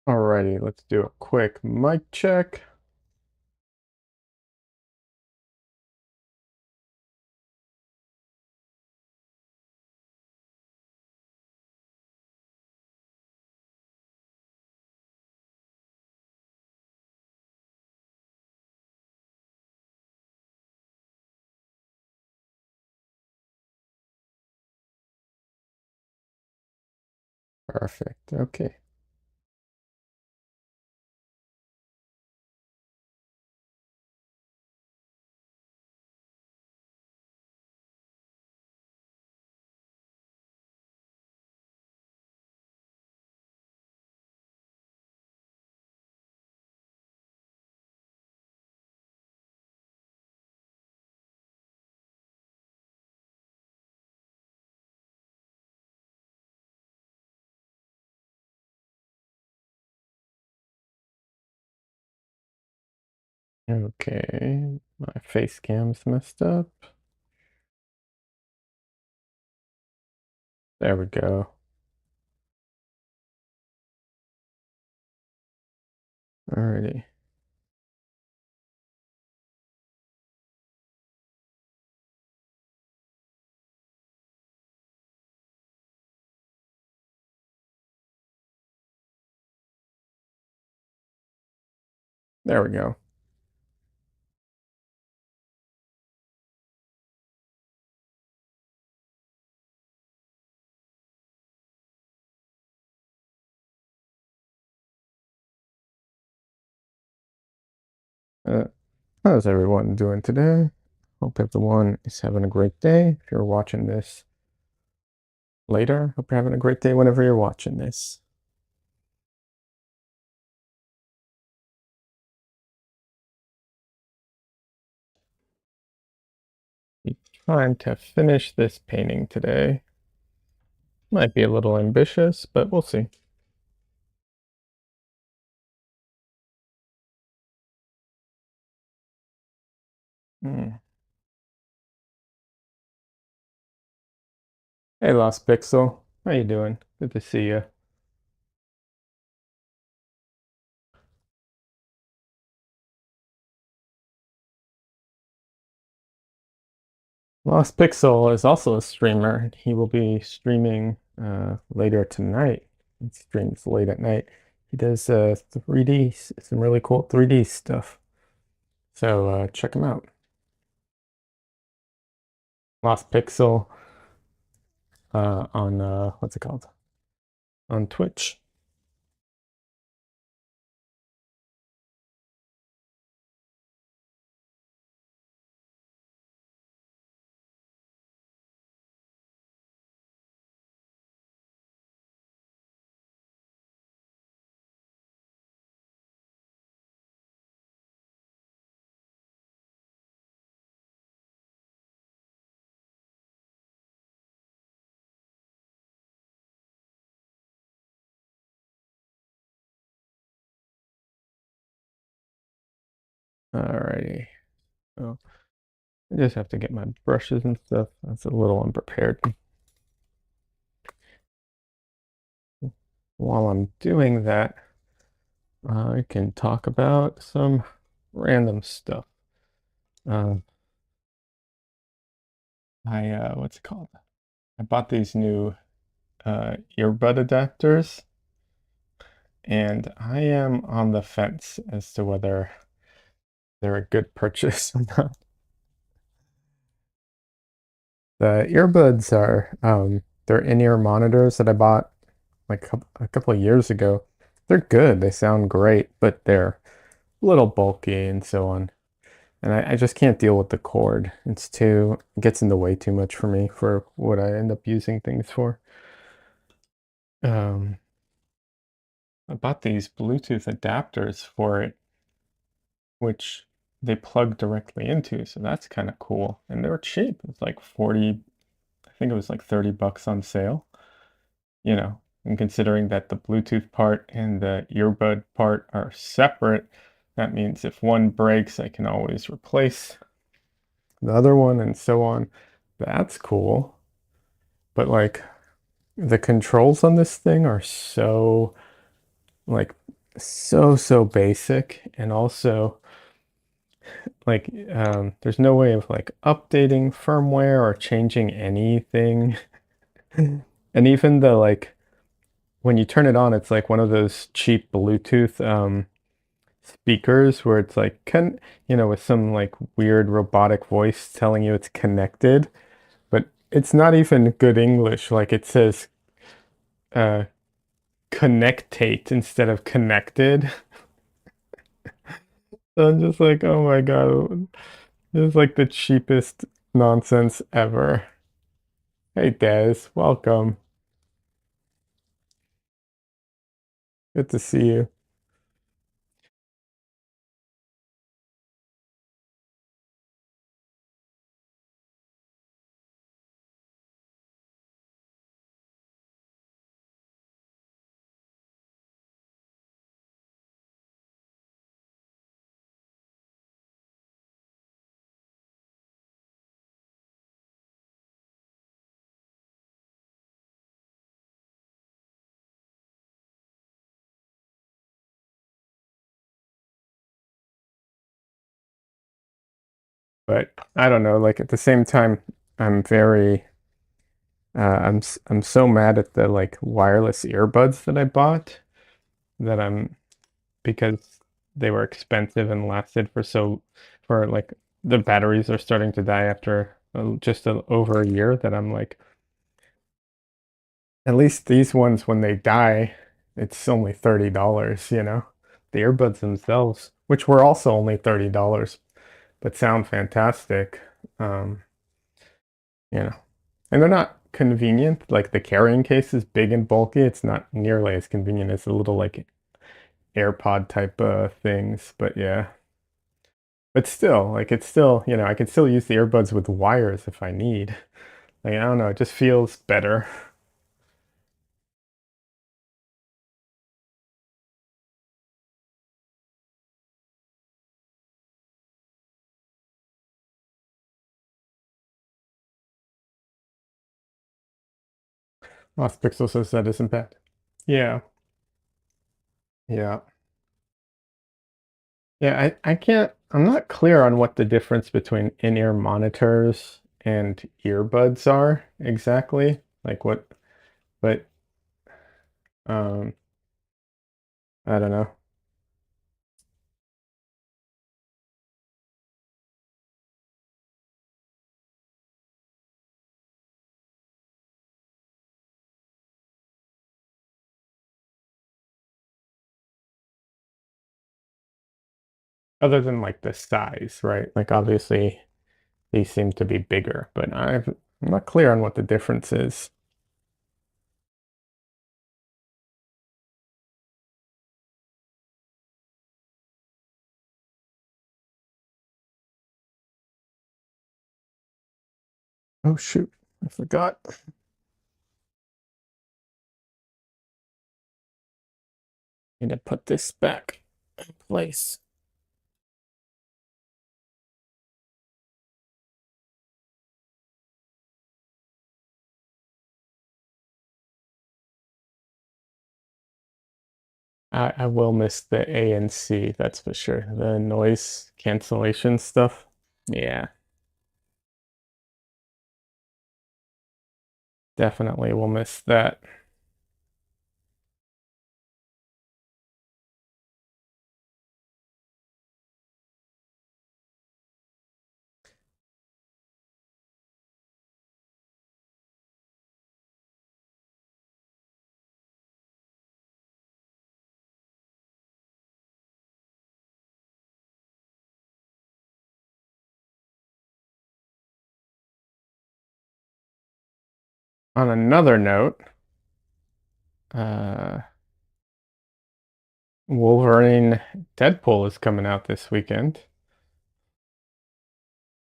Alrighty, let's do a quick mic check. Perfect. Okay. Okay. My face cam's messed up. There we go. Alrighty. There we go. Uh, how's everyone doing today? Hope everyone is having a great day. If you're watching this later, hope you're having a great day whenever you're watching this. I'm trying to finish this painting today. Might be a little ambitious, but we'll see. Hmm. Hey, Lost Pixel. How you doing? Good to see you. Lost Pixel is also a streamer. He will be streaming later tonight. He streams late at night. He does 3D, some really cool 3D stuff. So check him out. Lost Pixel on what's it called? On Twitch. Alrighty. So I just have to get my brushes and stuff. That's a little unprepared. While I'm doing that, I can talk about some random stuff. Uh, what's it called? I bought these new earbud adapters, and I am on the fence as to whether they're a good purchase or not. The earbuds are they're in-ear monitors that I bought like a couple of years ago. They're good. They sound great, but they're a little bulky and so on. And I just can't deal with the cord. It gets in the way too much for me for what I end up using things for. Um, I bought these Bluetooth adapters for it, which they plug directly into, so that's kind of cool. And they were cheap. It was like 40, I think it was like 30 bucks on sale, and considering that the Bluetooth part and the earbud part are separate, that means if one breaks, I can always replace the other one and so on. That's cool. But like the controls on this thing are so like so basic, and also like there's no way of like updating firmware or changing anything. And even the like when you turn it on, it's like one of those cheap Bluetooth speakers where it's like with some like weird robotic voice telling you it's connected, but it's not even good English. Like it says uh connectate instead of connected. So I'm just like, oh my God, this is like the cheapest nonsense ever. Hey Des, welcome. Good to see you. But I don't know, like at the same time, I'm very I'm so mad at the like wireless earbuds that I bought that I'm because they were expensive and lasted for like the batteries are starting to die after over a year that I'm like at least these ones when they die it's only $30, you know. The earbuds themselves, which were also only $30 but sound fantastic. Um, you know. And they're not convenient. Like the carrying case is big and bulky. It's not nearly as convenient as the little like AirPod type things. But yeah. But still, like it's still, I can still use the earbuds with wires if I need. Like I don't know, it just feels better. Lost Pixel says that isn't bad. Yeah. Yeah. Yeah, I'm not clear on what the difference between in-ear monitors and earbuds are exactly. Like what, but um I don't know. Other than like the size, right? Like obviously these seem to be bigger, but I'm not clear on what the difference is. Oh shoot, I forgot. Need to put this back in place. I will miss the ANC, that's for sure. The noise cancellation stuff. Yeah, definitely will miss that. On another note, uh, Wolverine Deadpool is coming out this weekend,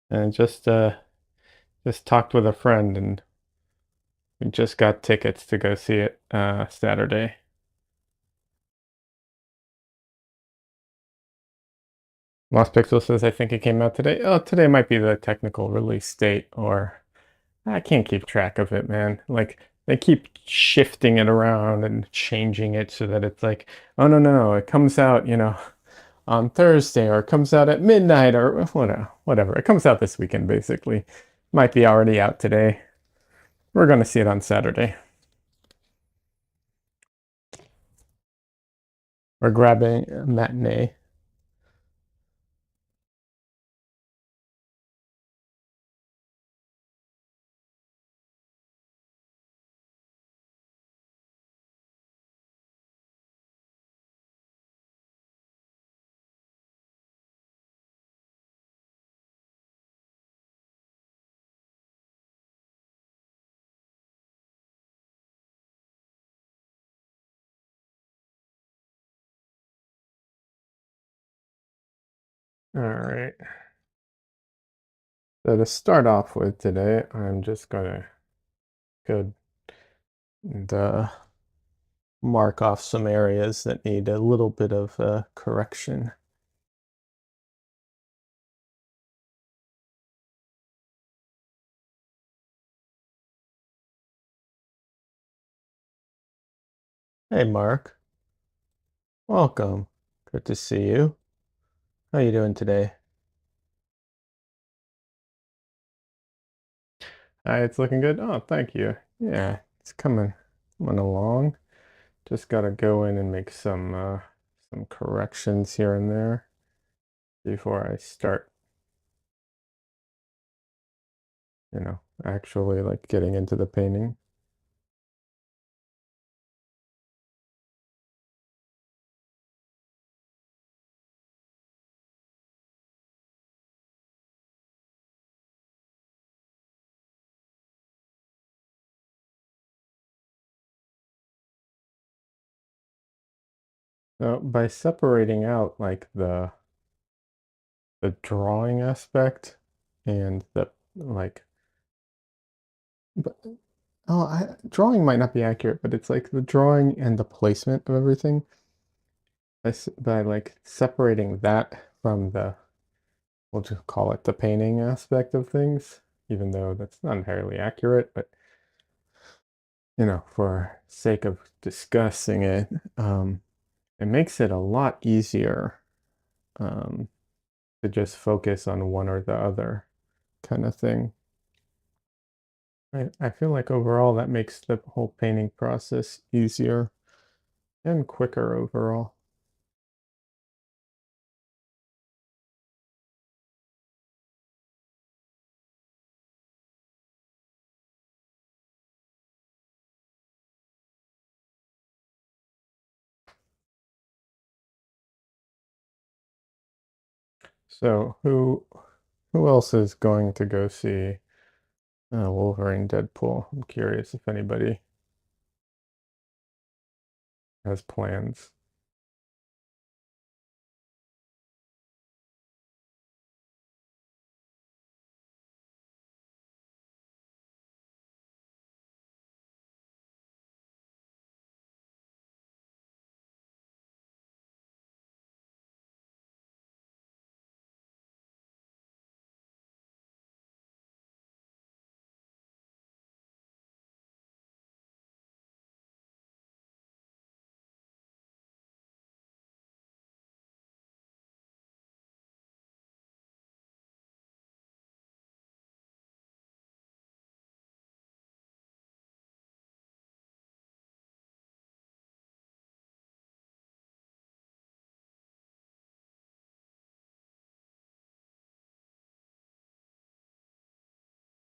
and just talked with a friend, and we just got tickets to go see it Saturday. Lost Pixel says, I think it came out today. Oh, today might be the technical release date, or I can't keep track of it, man. Like they keep shifting it around and changing it so that it's like, oh no, no, no, it comes out, on Thursday or it comes out at midnight or whatever. It comes out this weekend basically. Might be already out today. We're gonna see it on Saturday. We're grabbing a matinee. All right. So to start off with today, I'm just gonna go and mark off some areas that need a little bit of correction. Hey, Mark. Welcome. Good to see you. How you doing today? It's looking good. Oh, thank you. Yeah, it's coming along. Just gotta go in and make some corrections here and there before I start, actually like getting into the painting. So by separating out like the drawing aspect and the like, but drawing might not be accurate, but it's like the drawing and the placement of everything. By like separating that from we'll just call it the painting aspect of things, even though that's not entirely accurate, but for sake of discussing it, it makes it a lot easier um, to just focus on one or the other kind of thing. I feel like overall that makes the whole painting process easier and quicker overall. So who else is going to go see Wolverine Deadpool? I'm curious if anybody has plans.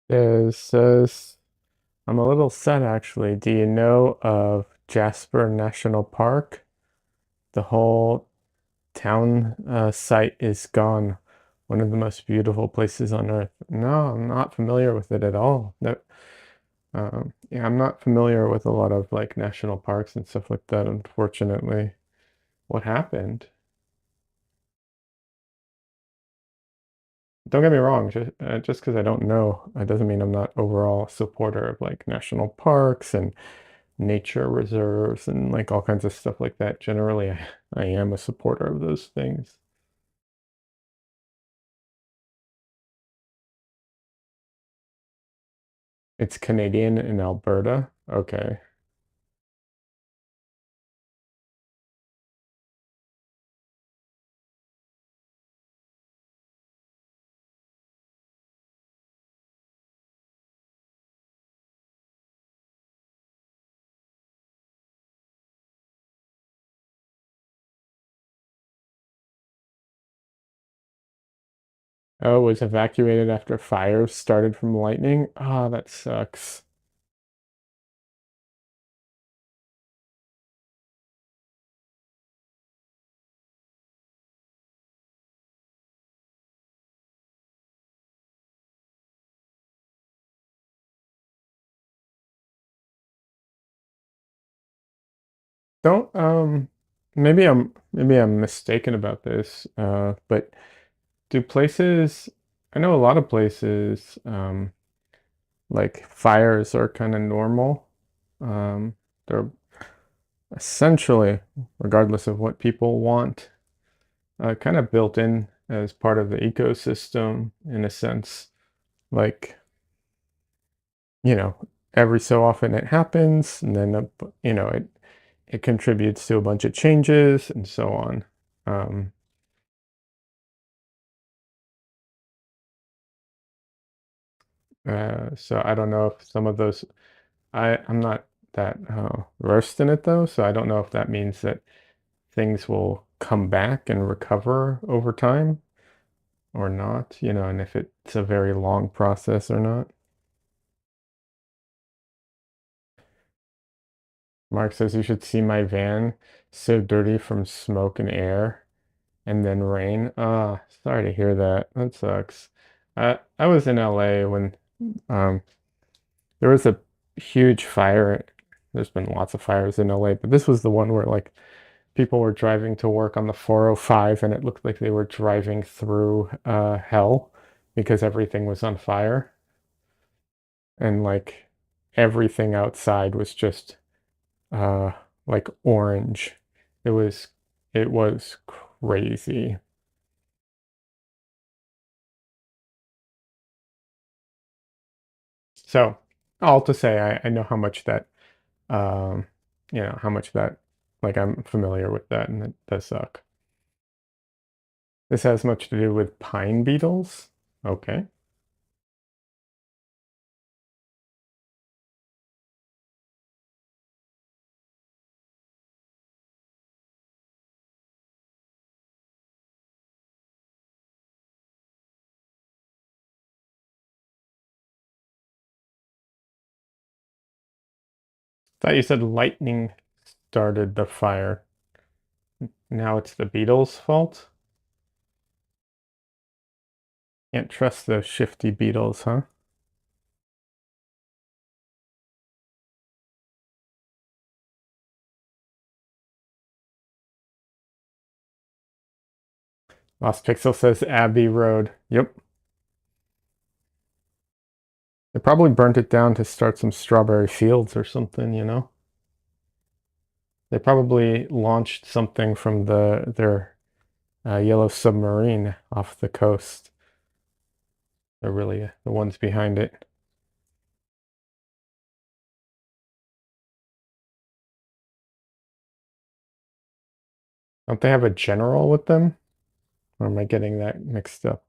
It says, I'm a little sad actually. Do you know of Jasper National Park? The whole town site is gone. One of the most beautiful places on earth. No, I'm not familiar with it at all. No, yeah, I'm not familiar with a lot of like national parks and stuff like that, unfortunately. What happened? Don't get me wrong, just because I don't know, it doesn't mean I'm not overall a supporter of like national parks and nature reserves and like all kinds of stuff like that. Generally, I am a supporter of those things. It's Canadian in Alberta. Okay. Oh, was evacuated after fires started from lightning? Ah, that sucks. Don't maybe I'm mistaken about this, but do places I know a lot of places like fires are kind of normal. They're essentially, regardless of what people want, kind of built in as part of the ecosystem in a sense. Like, you know, every so often it happens, and then it contributes to a bunch of changes and so on. Um, so I don't know if some of those I'm not that versed in it though, so I don't know if that means that things will come back and recover over time or not, and if it's a very long process or not. Mark says you should see my van, so dirty from smoke and air and then rain. Ah, sorry to hear that. That sucks. I was in LA when um there was a huge fire. There's been lots of fires in LA, but this was the one where like people were driving to work on the 405 and it looked like they were driving through hell because everything was on fire and like everything outside was just uh like orange. It was it was crazy. So all to say I know how much that um how much that like I'm familiar with that and it does suck. This has much to do with pine beetles. Okay. Thought you said lightning started the fire. Now it's the beetles' fault? Can't trust those shifty beetles, huh? Lost Pixel says Abbey Road. Yep. They probably burnt it down to start some strawberry fields or something. They probably launched something from their yellow submarine off the coast. They're really the ones behind it. Don't they have a general with them? Or am I getting that mixed up?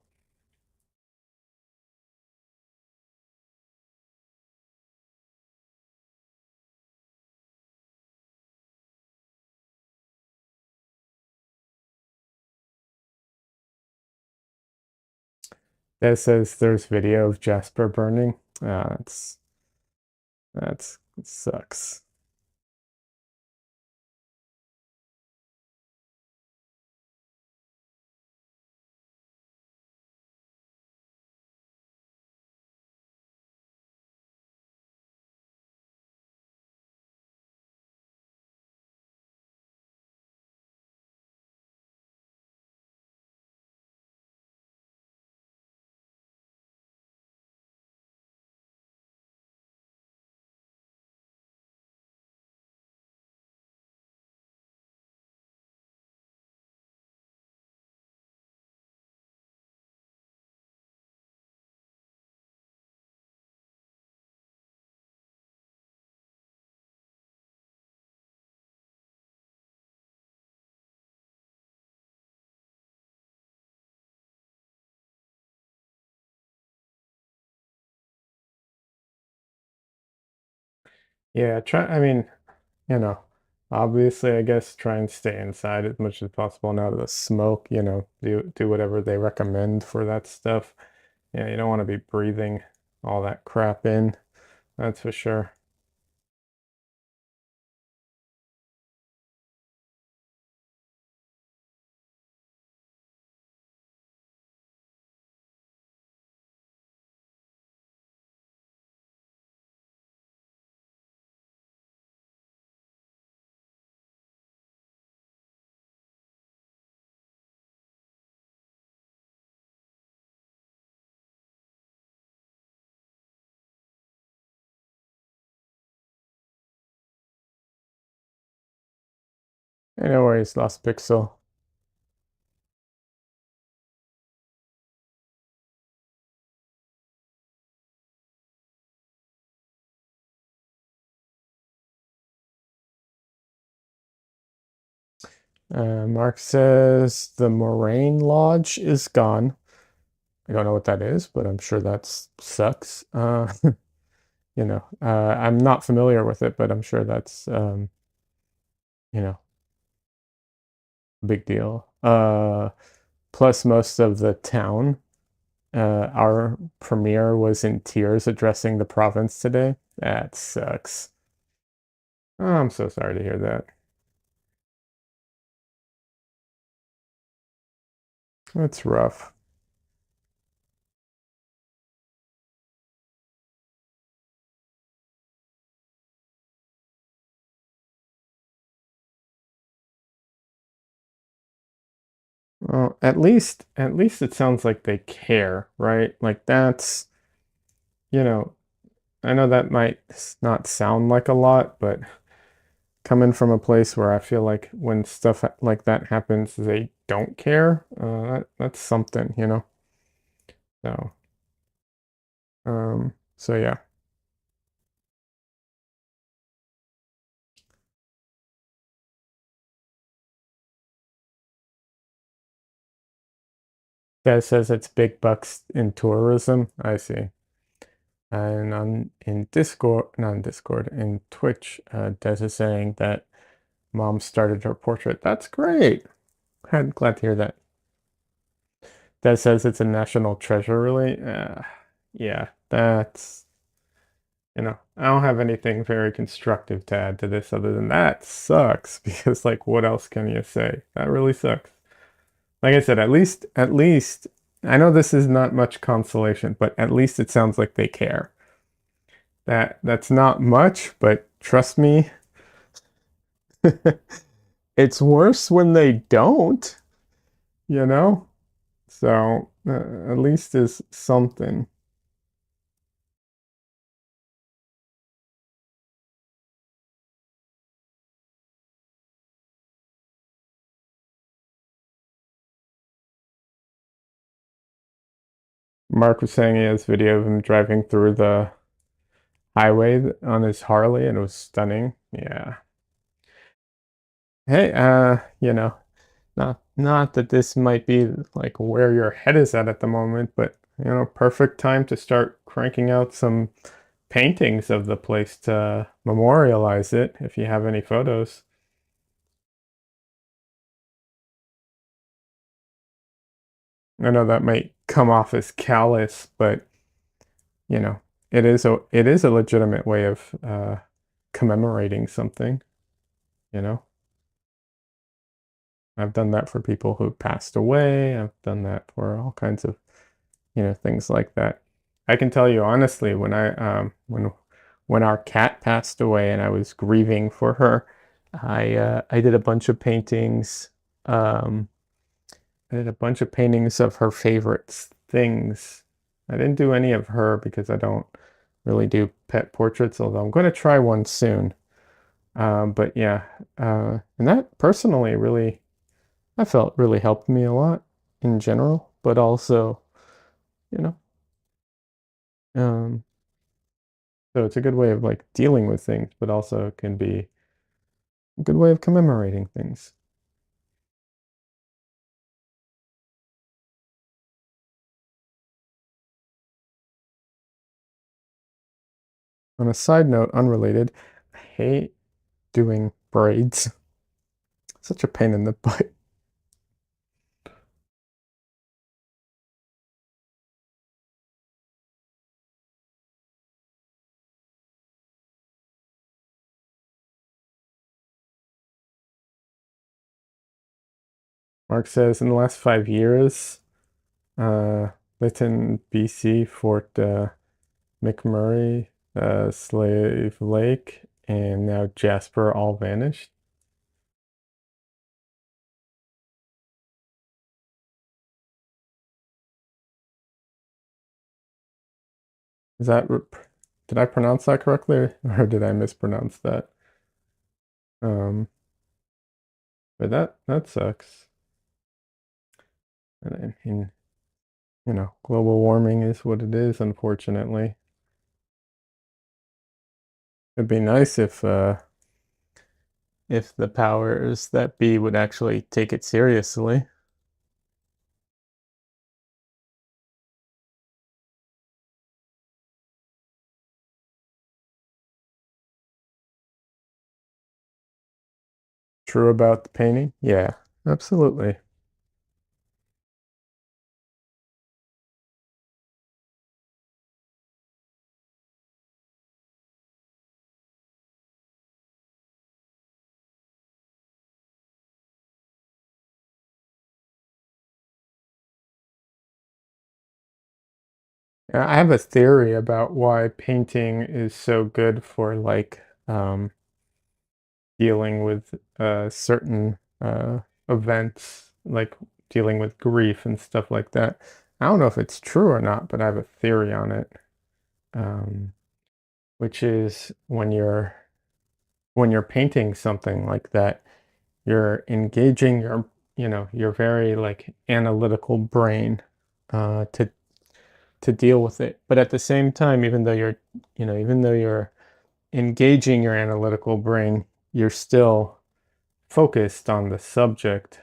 It says there's video of Jasper burning. That's it sucks. Yeah, I mean, you know, obviously, I guess try and stay inside as much as possible and out of the smoke, do whatever they recommend for that stuff. Yeah, you don't want to be breathing all that crap in, that's for sure. Hey, no worries, Lost Pixel. Mark says the Moraine Lodge is gone. I don't know what that is, but I'm sure that sucks. I'm not familiar with it, but I'm sure that's you know, a big deal. Plus most of the town. Our premier was in tears addressing the province today. That sucks. Oh, I'm so sorry to hear that. That's rough. Well, at least it sounds like they care, right? Like you know, I know that might not sound like a lot, but coming from a place where I feel like when stuff like that happens, they don't care. That's something. So, so yeah. That says it's big bucks in tourism. I see. And on in Discord, not in Discord, in Twitch, Des is saying that mom started her portrait. That's great. I'm glad to hear that. Des says it's a national treasure, really. Yeah, I don't have anything very constructive to add to this other than that sucks because, like, what else can you say? That really sucks. Like I said, at least, I know this is not much consolation, but at least it sounds like they care. That's not much, but trust me, it's worse when they don't, you know? So at least is something. Mark was saying he has video of him driving through the highway on his Harley and it was stunning. Yeah. Hey, not that this might be like where your head is at the moment, but perfect time to start cranking out some paintings of the place to memorialize it if you have any photos. I know that might come off as callous, but you know, it is a legitimate way of commemorating something, you know. I've done that for people who passed away. I've done that for all kinds of, things like that. I can tell you honestly, when our cat passed away and I was grieving for her, I did a bunch of paintings. Um, I did a bunch of paintings of her favorite things. I didn't do any of her because I don't really do pet portraits, although I'm going to try one soon. But yeah, and that personally really, I felt really helped me a lot in general, but also, you know, um, so it's a good way of like dealing with things, but also can be a good way of commemorating things. On a side note, unrelated, hate doing braids. Such a pain in the butt. Mark says in the last 5 years, uh, Lytton, BC, Fort McMurray, Slave Lake, and now Jasper all vanished. Is that, did I pronounce that correctly or did I mispronounce that? Um, but that sucks. And I mean, global warming is what it is, unfortunately. It'd be nice if the powers that be would actually take it seriously. True about the painting? Yeah, absolutely. I have a theory about why painting is so good for like dealing with certain events, like dealing with grief and stuff like that. I don't know if it's true or not, but I have a theory on it, um, which is when you're painting something like that, you're engaging your very like analytical brain to deal with it. But at the same time, even though you're engaging your analytical brain, you're still focused on the subject.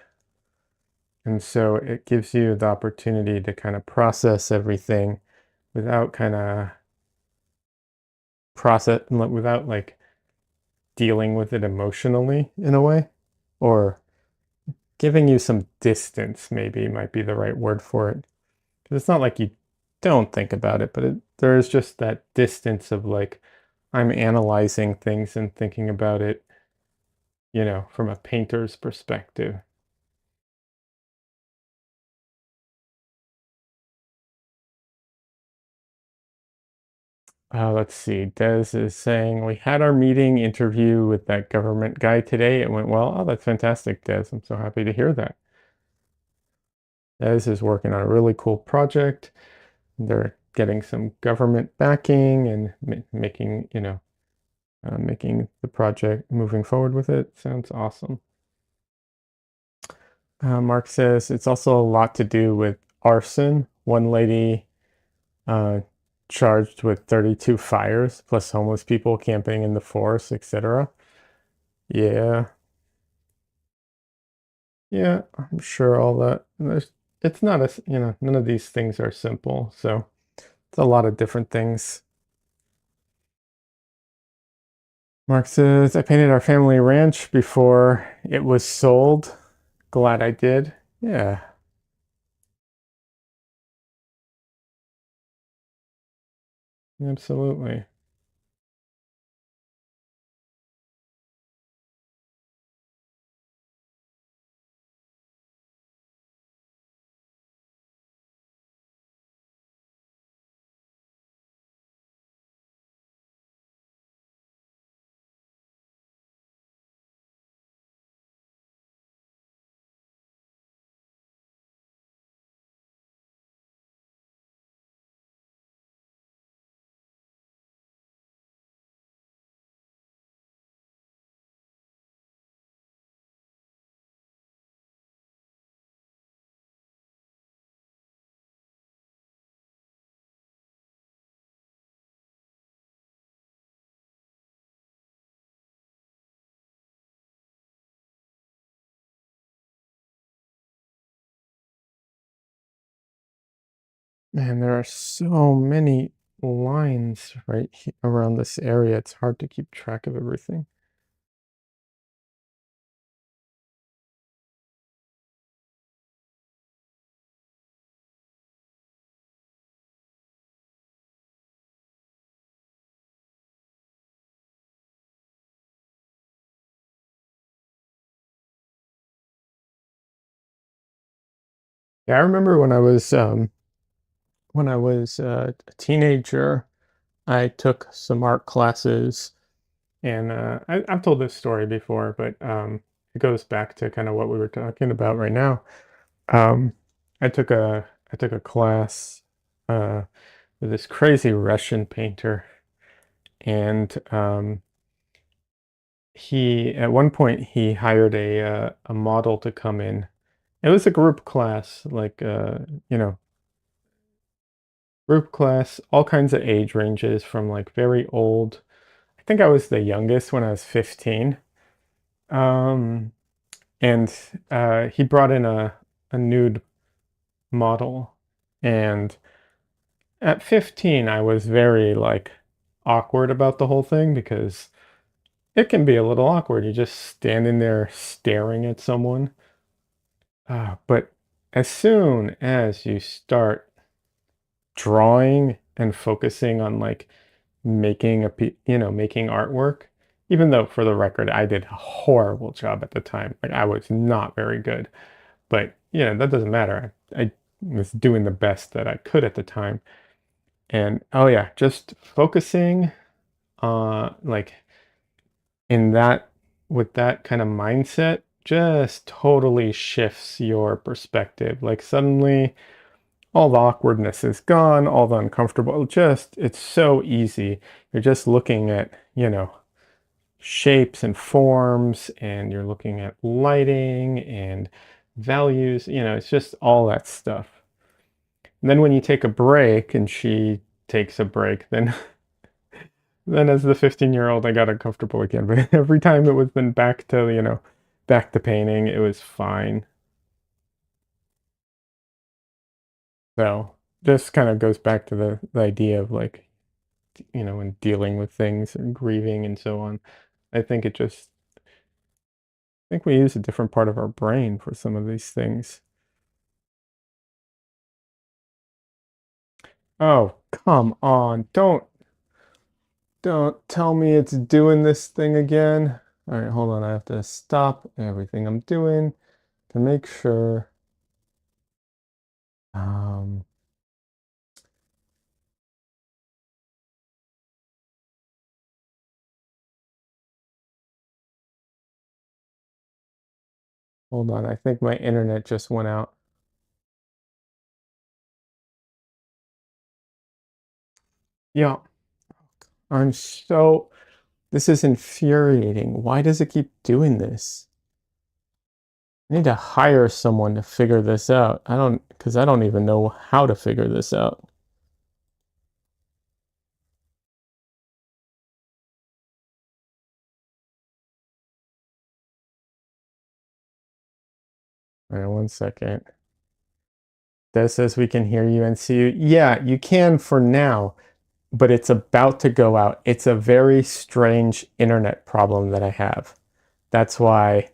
And so it gives you the opportunity to kind of process everything without kind of without like dealing with it emotionally in a way, or giving you some distance, maybe might be the right word for it. Because it's not like you don't think about it, but there is just that distance of like, I'm analyzing things and thinking about it, from a painter's perspective. Let's see. Des is saying, we had our meeting interview with that government guy today. It went well. Oh, that's fantastic, Des. I'm so happy to hear that. Des is working on a really cool project. They're getting some government backing and making the project moving forward with it. Sounds awesome. Mark says it's also a lot to do with arson. One lady uh, charged with 32 fires, plus homeless people camping in the forest, etc. Yeah, yeah, I'm sure all that. It's not none of these things are simple. So it's a lot of different things. Mark says, I painted our family ranch before it was sold. Glad I did. Yeah, absolutely. Man, there are so many lines around this area. It's hard to keep track of everything. Yeah, I remember when I was a teenager, I took some art classes, and I've told this story before, but it goes back to kind of what we were talking about right now. Um, I took a class with this crazy Russian painter, and he at one point he hired a model to come in. It was a group class, like you know, group class, all kinds of age ranges from like very old. I think I was the youngest when I was 15. Um, and he brought in a nude model. And at 15, I was very like awkward about the whole thing because it can be a little awkward. You're just standing there staring at someone. But as soon as you start drawing and focusing on like making making artwork, even though for the record I did a horrible job at the time. Like I was not very good. But that doesn't matter. I was doing the best that I could at the time. And oh yeah, just focusing like in that with that kind of mindset just totally shifts your perspective. Like suddenly all the awkwardness is gone, all the uncomfortable, just it's so easy. You're just looking at, shapes and forms, and you're looking at lighting and values, it's just all that stuff. And then when you take a break and she takes a break, then then as the 15-year-old I got uncomfortable again. But every time it was then back to, back to painting, it was fine. So this kind of goes back to the idea of like, when dealing with things and grieving and so on. I think I think we use a different part of our brain for some of these things. Oh, come on. Don't tell me it's doing this thing again. All right, hold on. I have to stop everything I'm doing to make sure. Um, Hold on. I think my internet just went out. Yeah, this is infuriating. Why does it keep doing this? I need to hire someone to figure this out. Because I don't even know how to figure this out. All right, one second. That says we can hear you and see you. Yeah, you can for now, but it's about to go out. It's a very strange internet problem that I have. That's why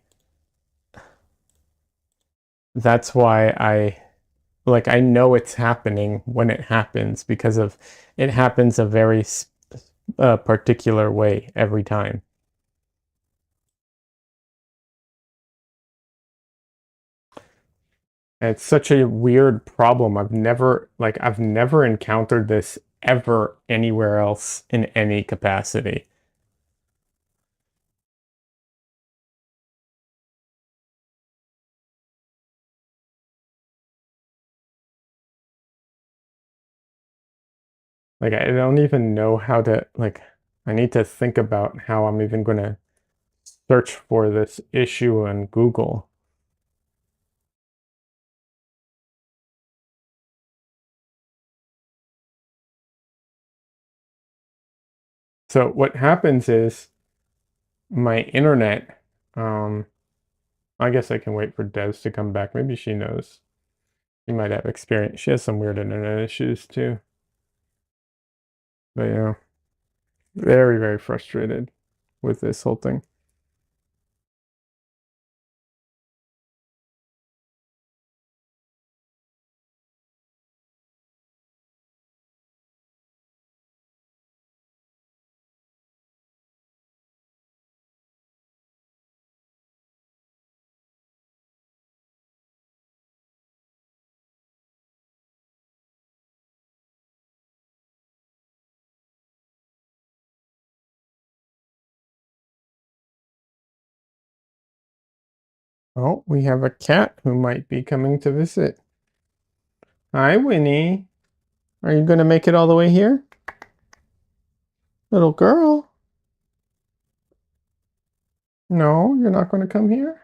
that's why I know it's happening when it happens because of it happens a very particular way every time. And it's such a weird problem. I've never encountered this ever anywhere else in any capacity. Like I don't even know how to I need to think about how I'm even going to search for this issue on Google. So what happens is my internet, I guess I can wait for Des to come back. Maybe she knows. She might have experience. She has some weird internet issues too. But yeah, very, very frustrated with this whole thing. Oh, we have a cat who might be coming to visit. Hi, Winnie. Are you going to make it all the way here? Little girl? No, you're not going to come here?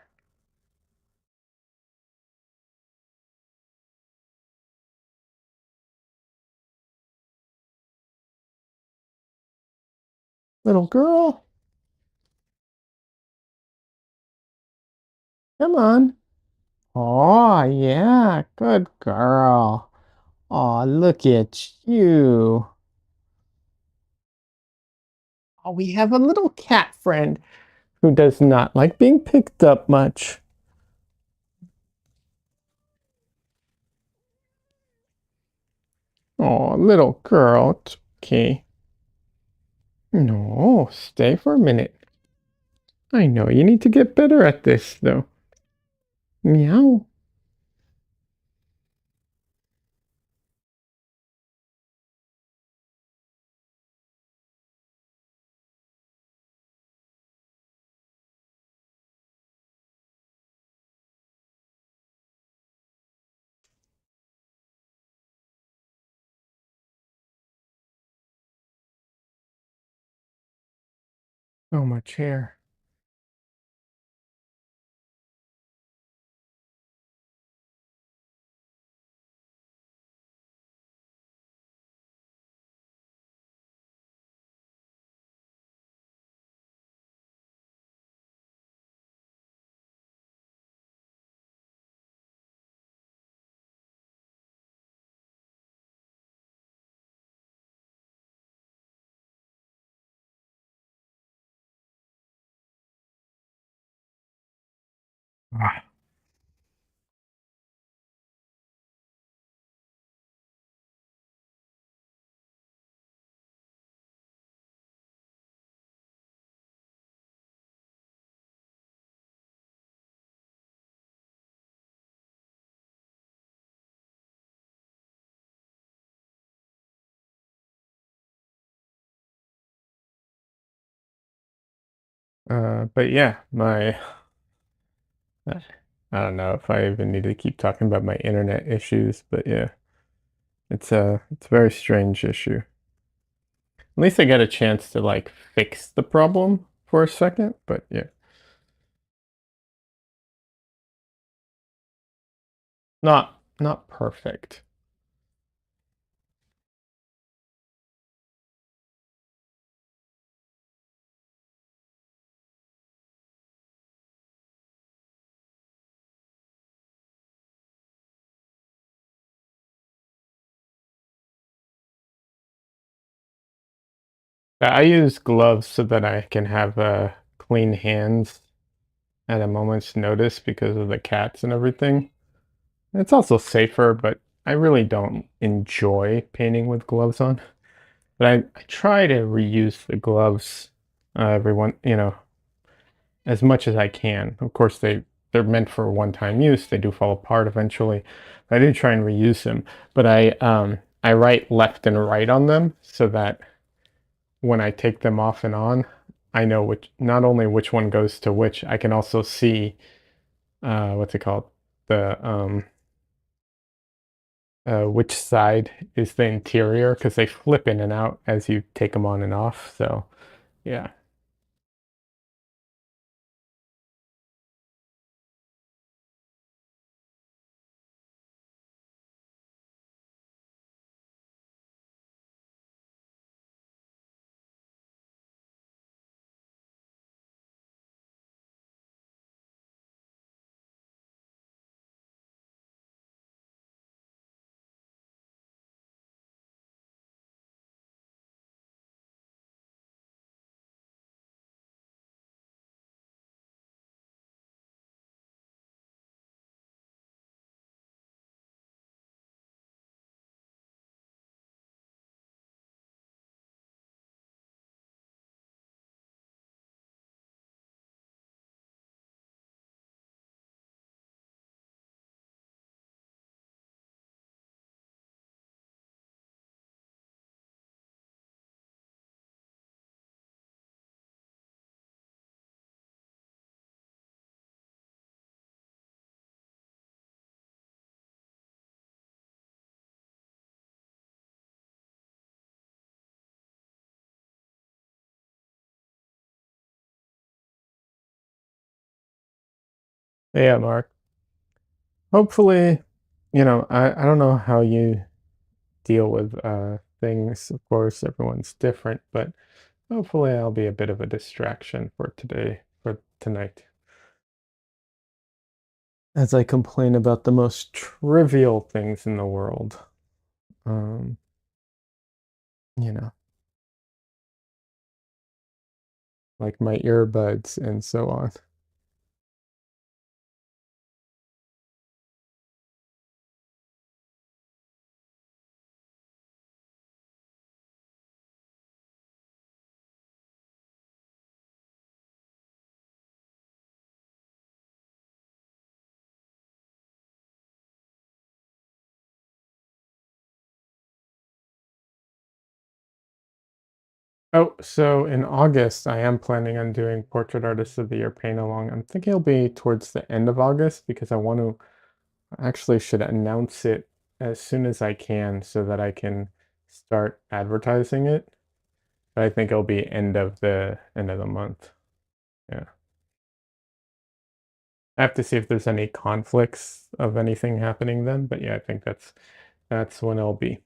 Little girl? Come on. Oh, yeah, good girl. Oh, look at you. Oh, we have a little cat friend who does not like being picked up much. Oh, little girl, it's okay. No, stay for a minute. I know you need to get better at this, though. Meow. So much hair. Ah. But yeah, I don't know if I even need to keep talking about my internet issues, but yeah, it's a very strange issue. At least I got a chance to like fix the problem for a second, but yeah, not perfect. I use gloves so that I can have clean hands at a moment's notice because of the cats and everything. It's also safer, but I really don't enjoy painting with gloves on. But I try to reuse the gloves every one, as much as I can. Of course, they're meant for one-time use. They do fall apart eventually. I do try and reuse them, but I write left and right on them so that when I take them off and on, I know which not only which one goes to which, I can also see what's it called? The which side is the interior because they flip in and out as you take them on and off. So yeah. Yeah, Mark. Hopefully, I don't know how you deal with things. Of course, everyone's different, but hopefully I'll be a bit of a distraction for today, for tonight. As I complain about the most trivial things in the world. Um, you know, like my earbuds and so on. Oh, so in August, I am planning on doing Portrait Artist of the Year paint along. I'm thinking it'll be towards the end of August because I actually should announce it as soon as I can so that I can start advertising it. But I think it'll be end of the month. Yeah. I have to see if there's any conflicts of anything happening then, but yeah, I think that's when it'll be.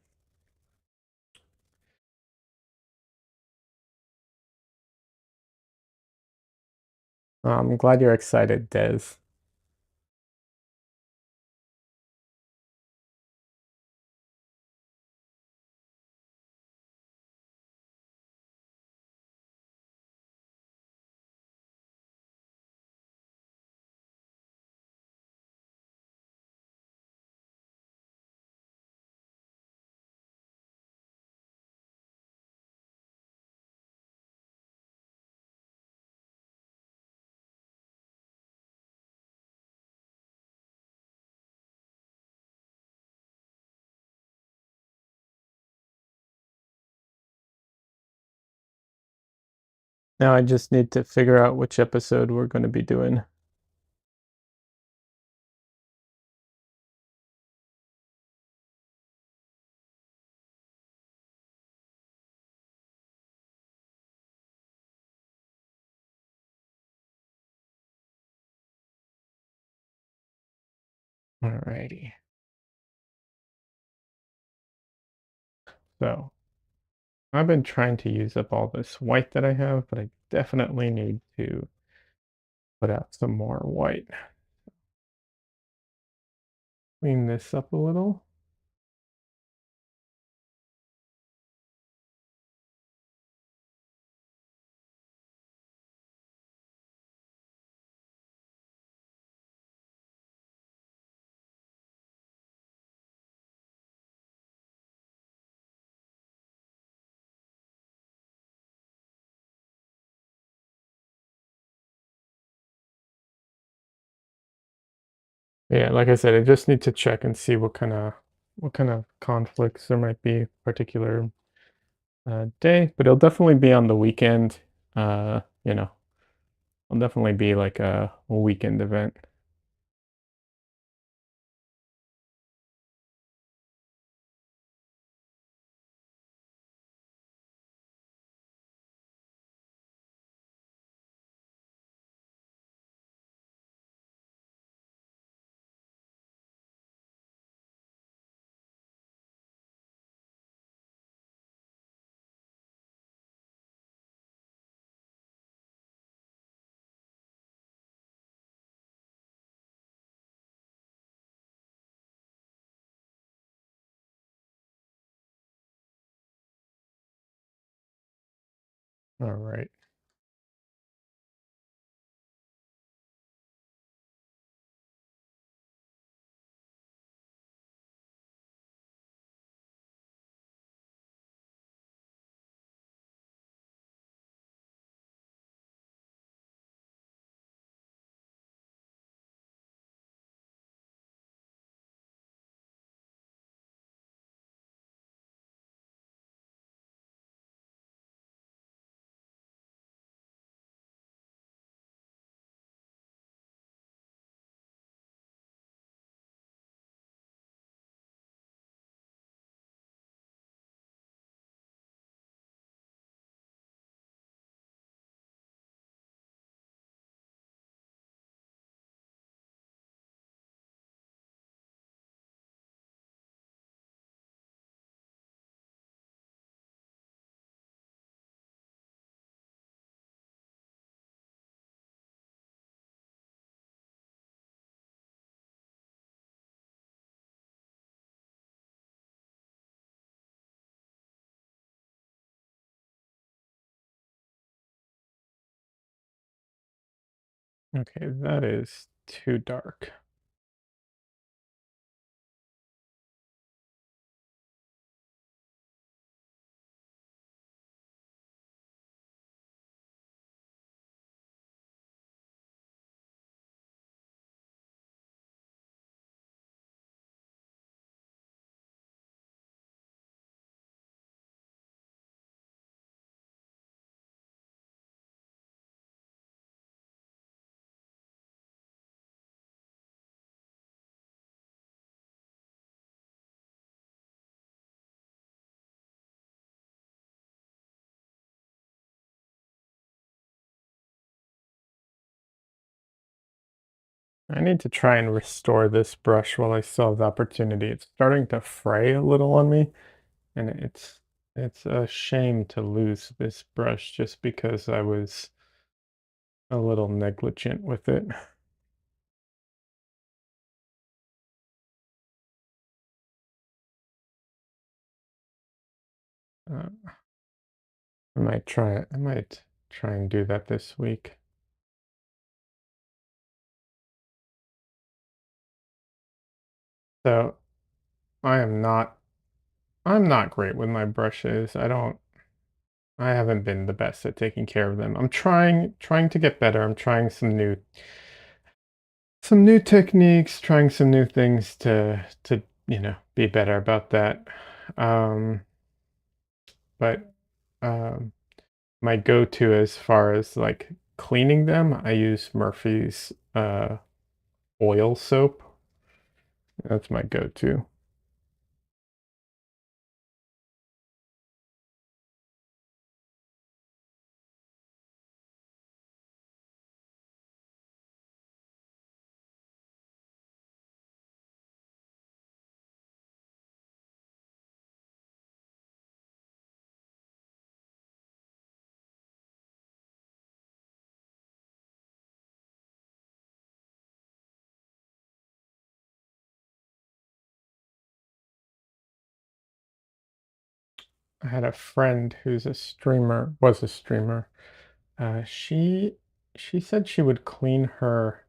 I'm glad you're excited, Des. Now I just need to figure out which episode we're going to be doing. Alrighty. So I've been trying to use up all this white that I have, but I definitely need to put out some more white. Clean this up a little. Yeah, like I said, I just need to check and see what kind of conflicts there might be particular day, but it'll definitely be on the weekend. Uh, you know, it'll definitely be like a weekend event. All right. Okay, that is too dark. I need to try and restore this brush while I still have the opportunity. It's starting to fray a little on me, and it's a shame to lose this brush just because I was a little negligent with it. Uh, I might try and do that this week. So I'm not great with my brushes. I haven't been the best at taking care of them. I'm trying to get better. I'm trying some new techniques, trying some new things to, be better about that. Um, but um my go-to as far as like cleaning them, I use Murphy's oil soap. That's my go-to. I had a friend who's a streamer, was a streamer. She said she would clean her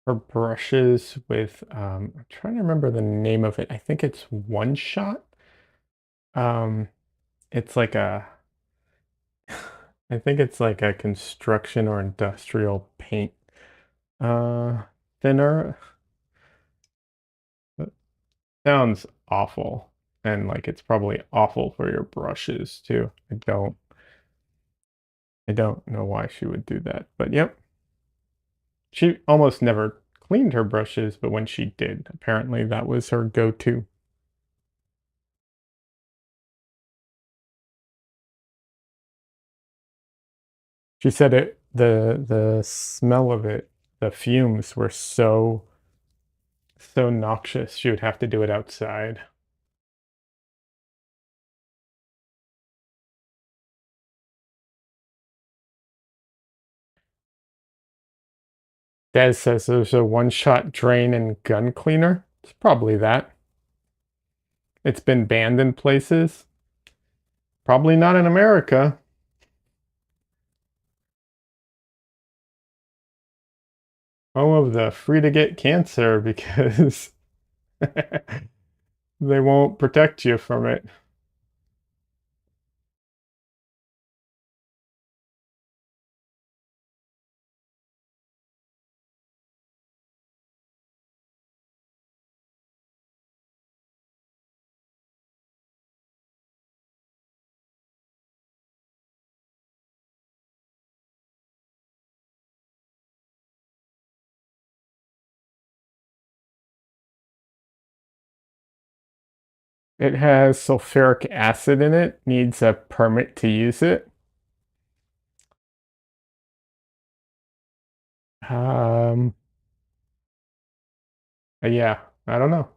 brushes with I'm trying to remember the name of it. I think it's One Shot. Um it's like a I think it's like a construction or industrial paint uh thinner. That sounds awful. And like it's probably awful for your brushes too. I don't know why she would do that. But yep. She almost never cleaned her brushes, but when she did, apparently that was her go-to. She said the smell of it, the fumes were so noxious. She would have to do it outside. Des says there's a one-shot drain and gun cleaner. It's probably that. It's been banned in places. Probably not in America. Home of the free to get cancer because they won't protect you from it. It has sulfuric acid in it, needs a permit to use it. Um, yeah, I don't know.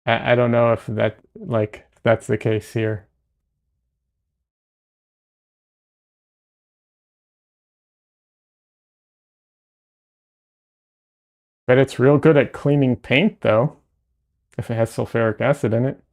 I don't know if if that's the case here. But it's real good at cleaning paint though, if it has sulfuric acid in it.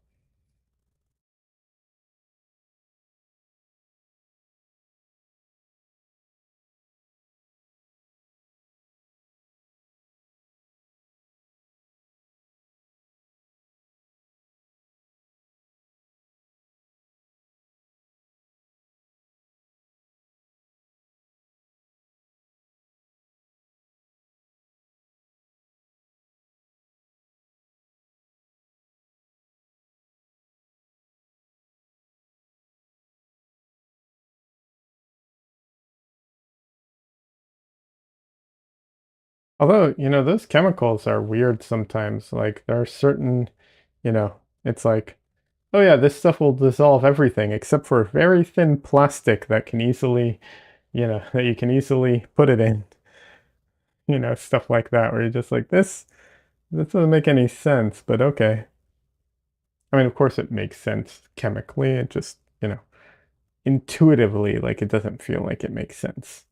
Although, those chemicals are weird sometimes. Like there are certain, it's like, oh yeah, this stuff will dissolve everything except for very thin plastic that can easily, that you can easily put it in, stuff like that, where you're just like, this doesn't make any sense, but okay. I mean, of course it makes sense chemically. It just, intuitively, like it doesn't feel like it makes sense.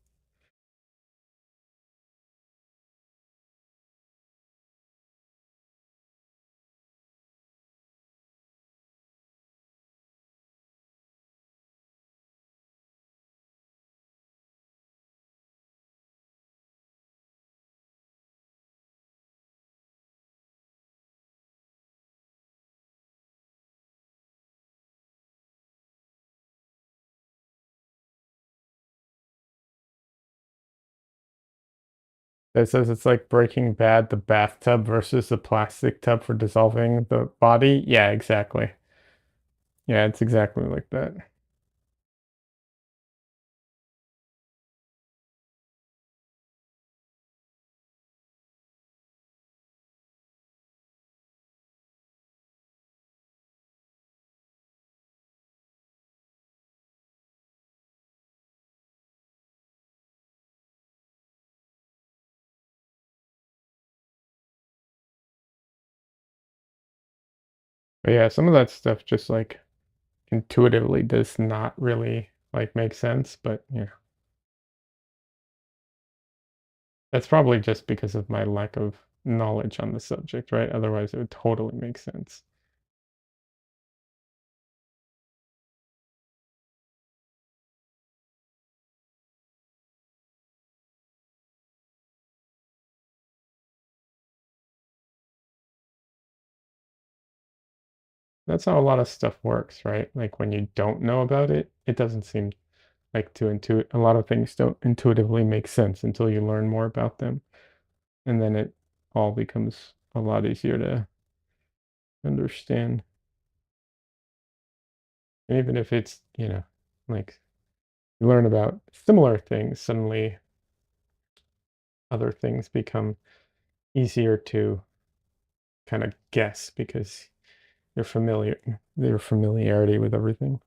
It says it's like Breaking Bad, the bathtub versus the plastic tub for dissolving the body. Yeah, exactly. Yeah, it's exactly like that. But yeah, some of that stuff just like intuitively does not really like make sense, but yeah. That's probably just because of my lack of knowledge on the subject, right? Otherwise, it would totally make sense. That's how a lot of stuff works, right? Like when you don't know about it, it doesn't seem like to intuit. A lot of things don't intuitively make sense until you learn more about them. And then it all becomes a lot easier to understand. And even if it's, like you learn about similar things, suddenly other things become easier to kind of guess because your familiarity with everything.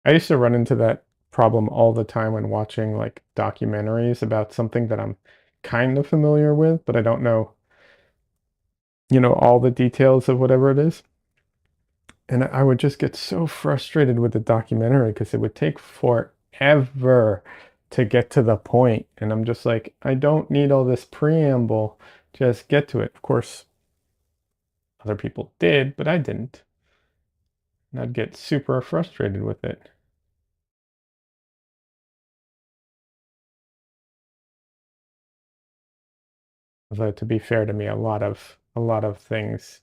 I used to run into that problem all the time when watching like documentaries about something that I'm kind of familiar with, but I don't know, all the details of whatever it is. And I would just get so frustrated with the documentary because it would take forever to get to the point. And I'm just like, I don't need all this preamble. Just get to it. Of course, other people did, but I didn't. And I'd get super frustrated with it. Although to be fair to me, a lot of things,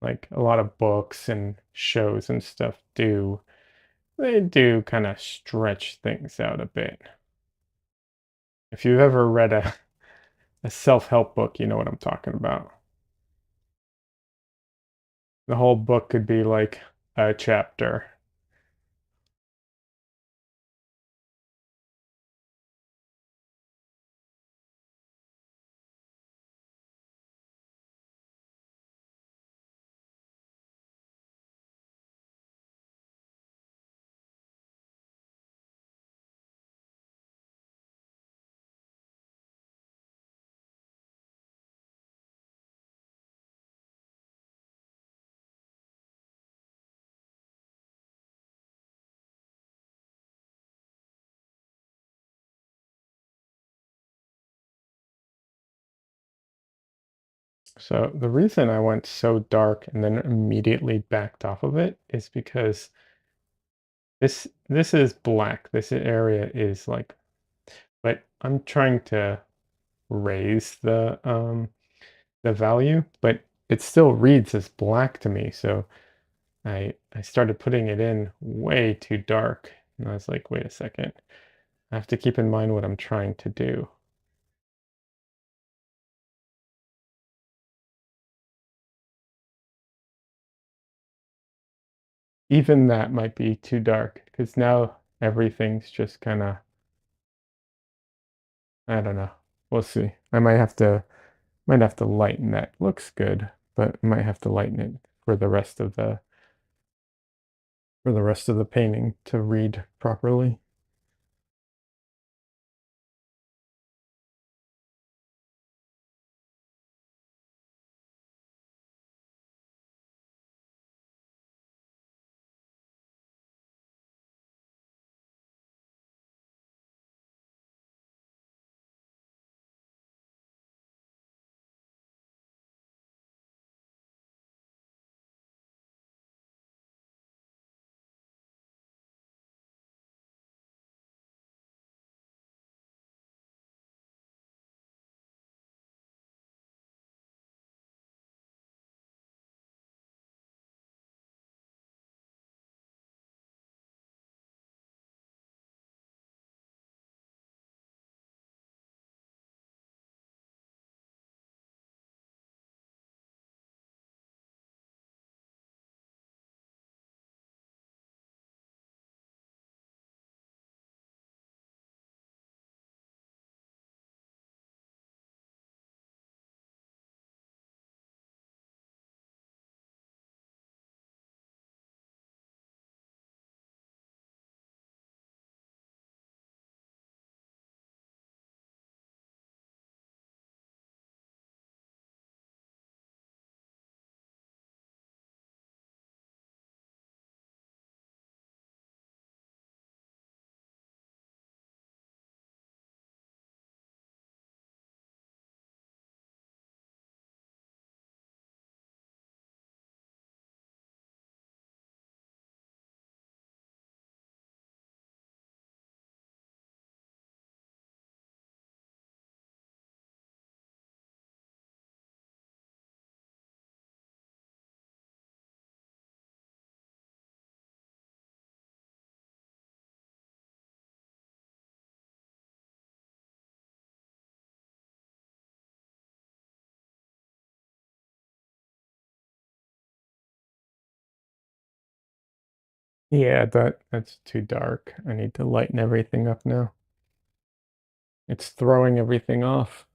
like a lot of books and shows and stuff they do kind of stretch things out a bit. If you've ever read a self-help book, you know what I'm talking about. The whole book could be like a chapter. So the reason I went so dark and then immediately backed off of it is because this is black. This area is like, but I'm trying to raise the value, but it still reads as black to me. So I started putting it in way too dark, and I was like, "Wait a second. I have to keep in mind what I'm trying to do." Even that might be too dark because now everything's just kinda I don't know. We'll see. I might have to lighten that. Looks good, but I might have to lighten it for the rest of the painting to read properly. Yeah, that's too dark. I need to lighten everything up now. It's throwing everything off.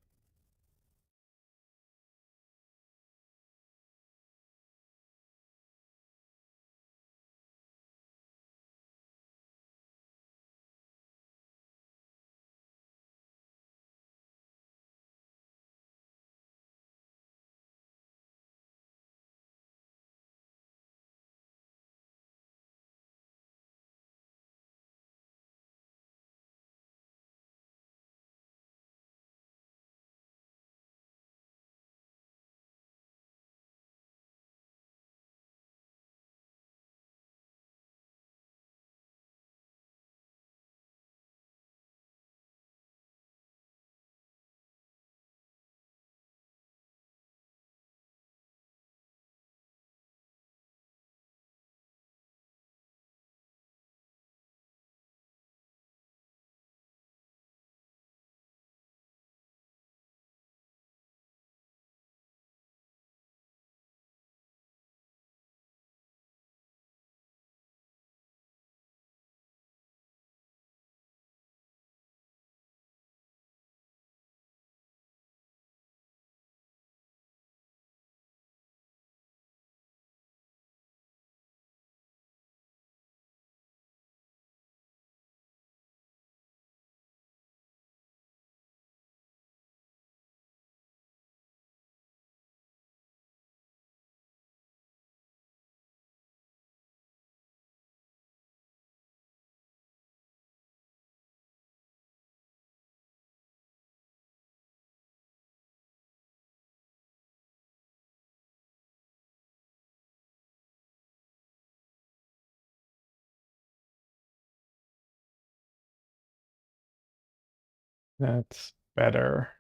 That's better.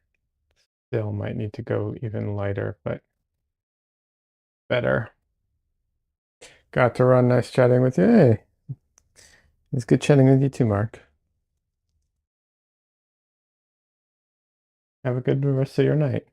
Still might need to go even lighter, but better. Got to run. Nice chatting with you. Hey, it's good chatting with you too, Mark. Have a good rest of your night.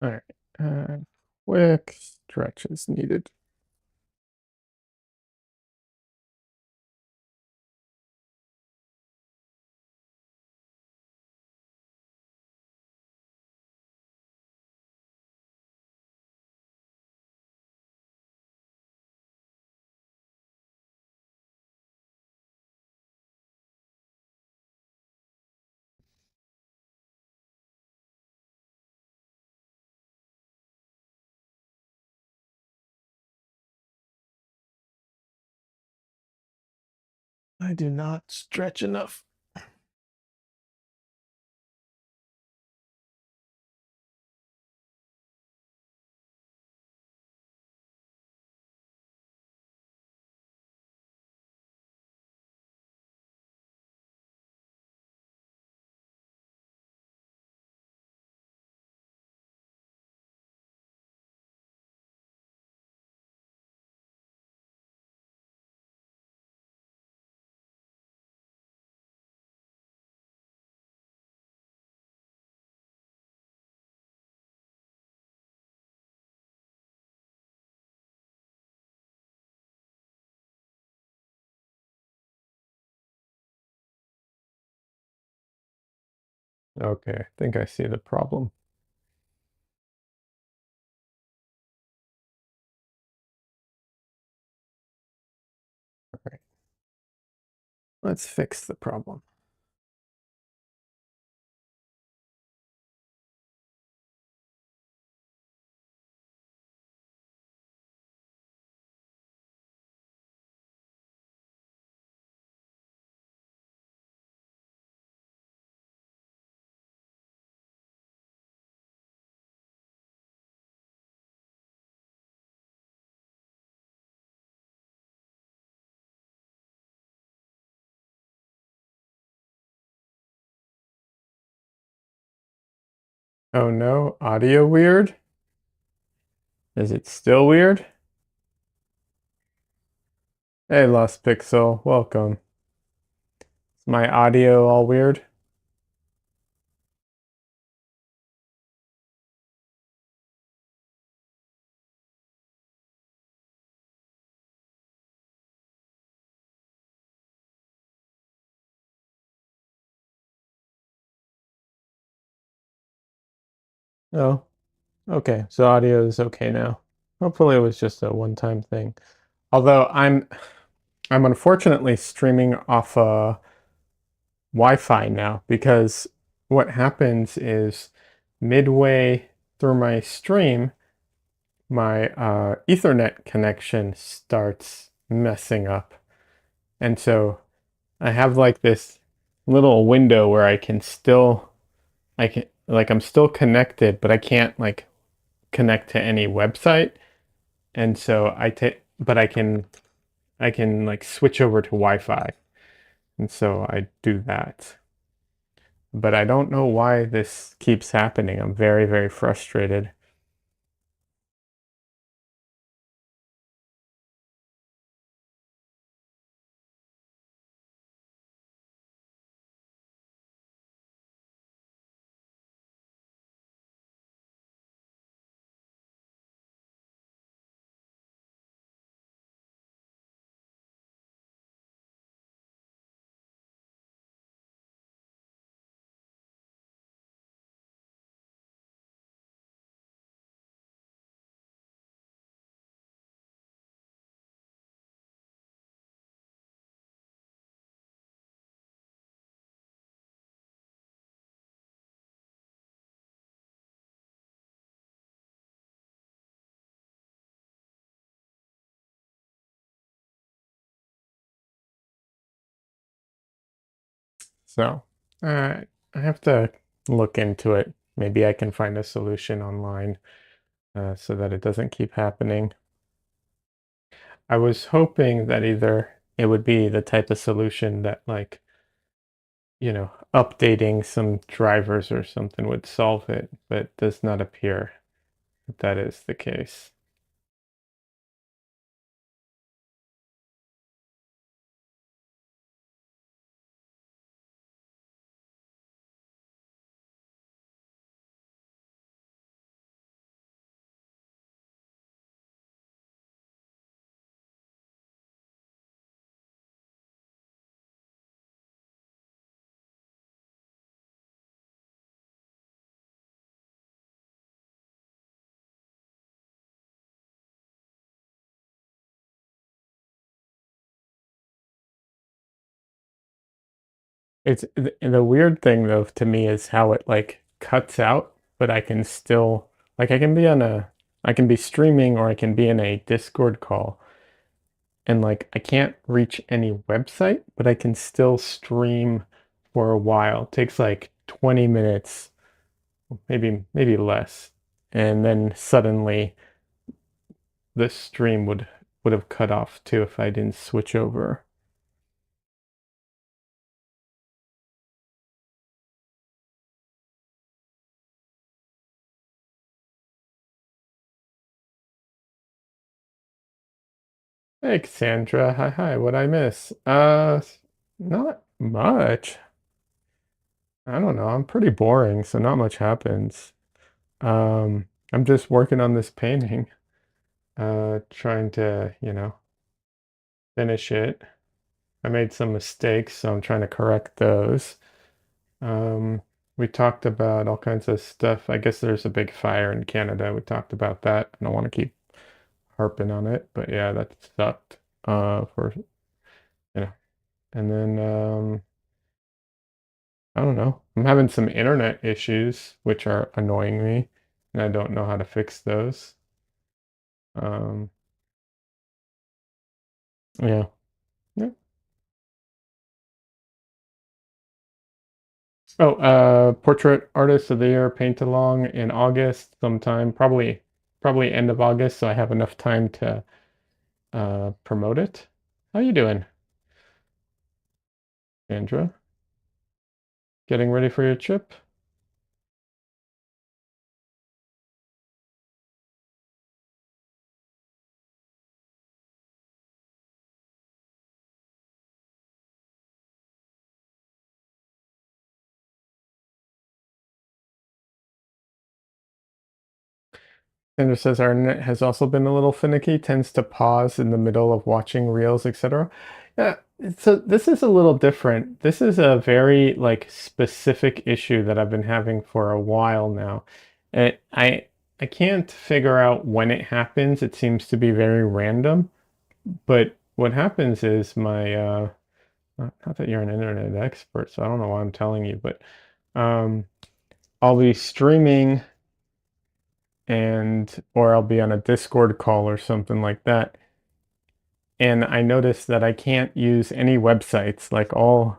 All right. Quick stretch is needed. I do not stretch enough. Okay, I think I see the problem. All right, let's fix the problem. Oh no, audio weird? Is it still weird? Hey, Lost Pixel, welcome. Is my audio all weird? Oh, okay. So audio is okay now. Hopefully it was just a one-time thing. Although I'm unfortunately streaming off Wi-Fi now because what happens is midway through my stream, my Ethernet connection starts messing up. And so I have like this little window where I can like I'm still connected, but I can't like connect to any website. And so I take but I can like switch over to Wi-Fi. And so I do that. But I don't know why this keeps happening. I'm very, very frustrated. So I have to look into it. Maybe I can find a solution online so that it doesn't keep happening. I was hoping that either it would be the type of solution that like, updating some drivers or something would solve it, but it does not appear that that is the case. The weird thing though to me is how it like cuts out, but I can still like I can be streaming or I can be in a Discord call and like I can't reach any website, but I can still stream for a while. It takes like 20 minutes, maybe less. And then suddenly the stream would have cut off too if I didn't switch over. Hey Cassandra, hi, what I miss? Not much. I don't know. I'm pretty boring, so not much happens. I'm just working on this painting, trying to, finish it. I made some mistakes, so I'm trying to correct those. Um, we talked about all kinds of stuff. I guess there's a big fire in Canada. We talked about that. I don't want to keep harping on it, but yeah, that sucked. For you know, and then I don't know. I'm having some internet issues, which are annoying me, and I don't know how to fix those. Um, yeah. Yeah. Oh, Portrait Artist of the Year paint along in August sometime, probably end of August, so I have enough time to promote it. How you doing, Andra? Getting ready for your trip? Sandra says our internet has also been a little finicky, tends to pause in the middle of watching reels, etc. Yeah, so this is a little different. This is a very like specific issue that I've been having for a while now. And I can't figure out when it happens. It seems to be very random. But what happens is my not that you're an internet expert, so I don't know why I'm telling you, but um I'll be streaming and or I'll be on a Discord call or something like that. And I notice that I can't use any websites, like all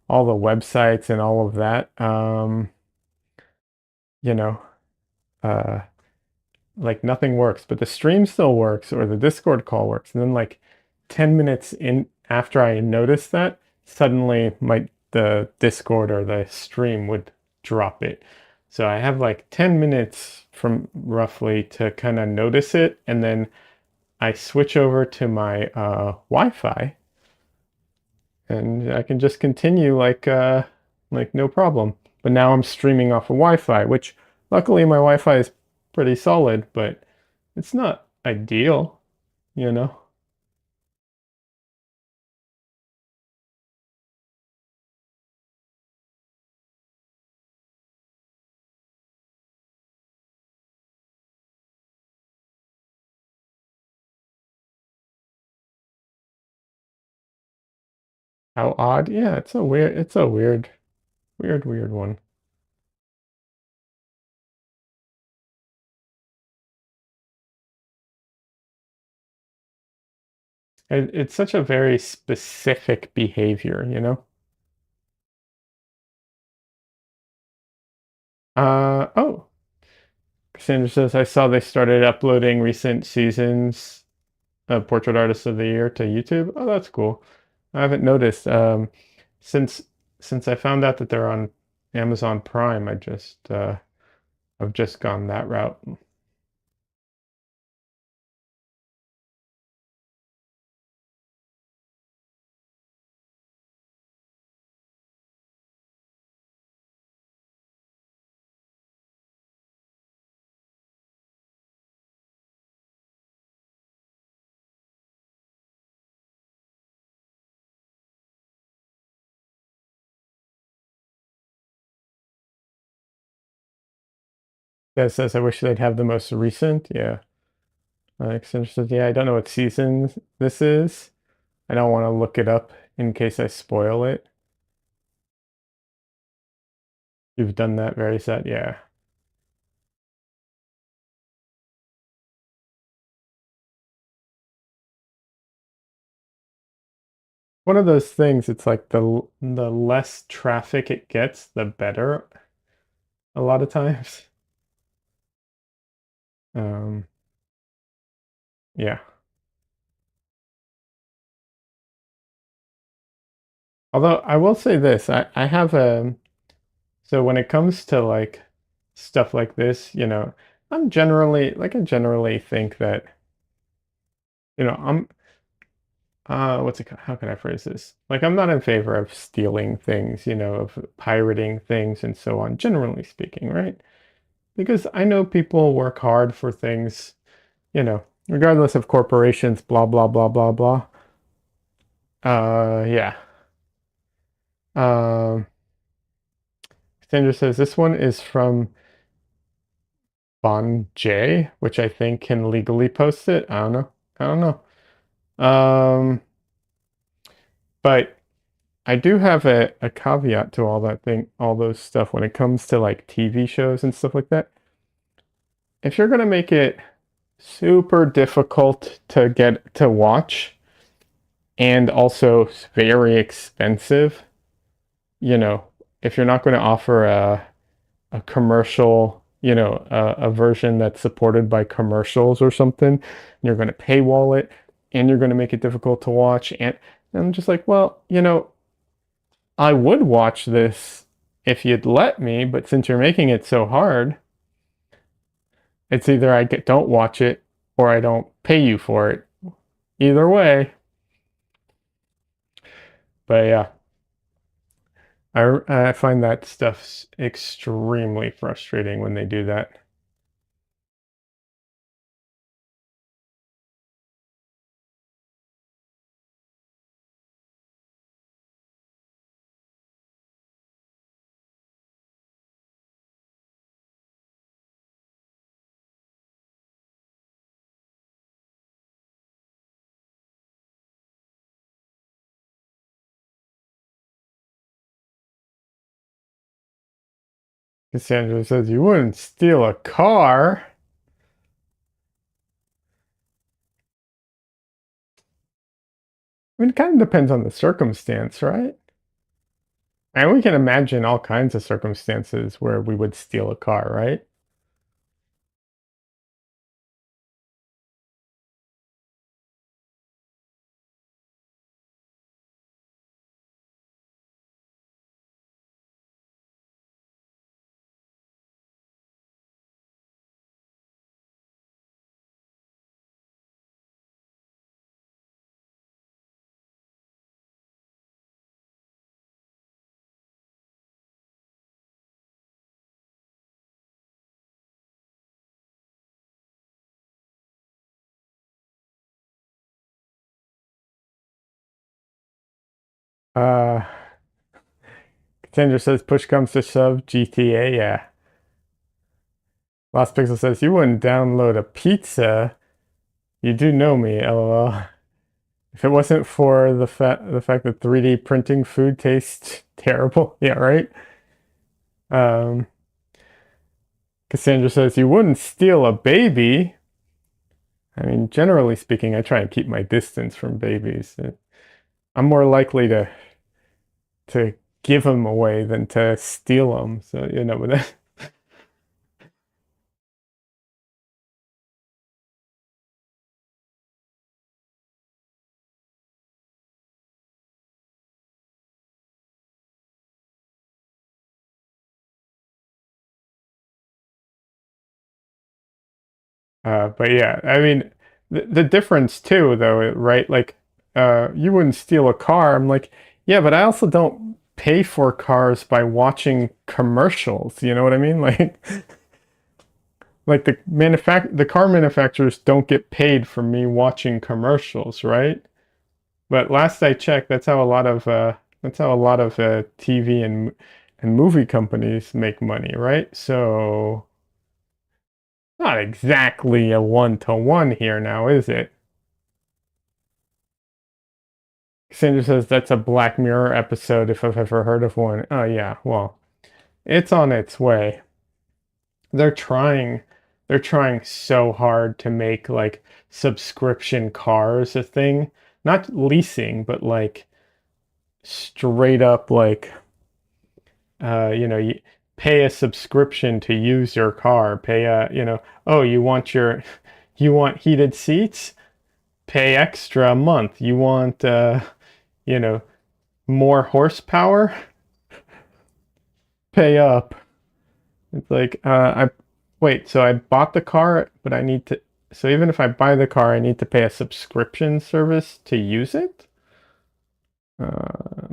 the websites and all of that. You know, uh like nothing works, but the stream still works or the Discord call works. And then like 10 minutes in after I noticed that, suddenly the Discord or the stream would drop it. So I have like 10 minutes from roughly to kind of notice it, and then I switch over to my Wi-Fi and I can just continue like no problem. But now I'm streaming off of Wi-Fi, which luckily my Wi-Fi is pretty solid, but it's not ideal, you know? How odd. Yeah, it's a weird one. It's such a very specific behavior, you know? Oh, Cassandra says, I saw they started uploading recent seasons of Portrait Artist of the Year to YouTube. Oh, that's cool. I haven't noticed. Since since I found out that they're on Amazon Prime, I've just gone that route. Yeah, it says I wish they'd have the most recent. Yeah. Cassandra says, yeah, I don't know what season this is. I don't want to look it up in case I spoil it. You've done that very sad. Yeah. One of those things, it's like the less traffic it gets, the better a lot of times. Um, yeah. Although I will say this, I have a so when it comes to like stuff like this, I generally think that, I'm how can I phrase this? Like I'm not in favor of stealing things, of pirating things and so on, generally speaking, right? Because I know people work hard for things, regardless of corporations, blah blah blah blah blah. Yeah. Um, Sandra says this one is from Bon J, which I think can legally post it. I don't know. I don't know. But I do have a caveat to all those stuff when it comes to like TV shows and stuff like that. If you're gonna make it super difficult to get to watch and also very expensive, if you're not going to offer a commercial, a version that's supported by commercials or something, and you're going to paywall it and you're going to make it difficult to watch. And I'm just like, well, I would watch this if you'd let me, but since you're making it so hard, it's either don't watch it or I don't pay you for it. Either way. But yeah, I find that stuff extremely frustrating when they do that. Cassandra says, you wouldn't steal a car. I mean, it kind of depends on the circumstance, right? And we can imagine all kinds of circumstances where we would steal a car, right? Uh, Cassandra says, push comes to shove, GTA, yeah. Lost Pixel says, you wouldn't download a pizza. You do know me, lol. If it wasn't for the fact that 3D printing food tastes terrible, yeah, right? Um, Cassandra says, you wouldn't steal a baby. I mean, generally speaking, I try and keep my distance from babies. I'm more likely to give them away than to steal them. So, you know, but but yeah, I mean, the difference too, though, right? Like, you wouldn't steal a car. I'm like, yeah, but I also don't pay for cars by watching commercials. You know what I mean? Like the car manufacturers don't get paid for me watching commercials, right? But last I checked, that's how a lot of TV and movie companies make money, right? So not exactly a one-to-one here now, is it? Cassandra says that's a Black Mirror episode if I've ever heard of one. Oh yeah, well, it's on its way. They're trying they're trying so hard to make like subscription cars a thing. Not leasing, but like straight up like you pay a subscription to use your car. Pay a, oh, you want heated seats? Pay extra a month. You want you know, more horsepower? Pay up. It's like I wait, so I bought the car, but I need to so even if I buy the car, I need to pay a subscription service to use it?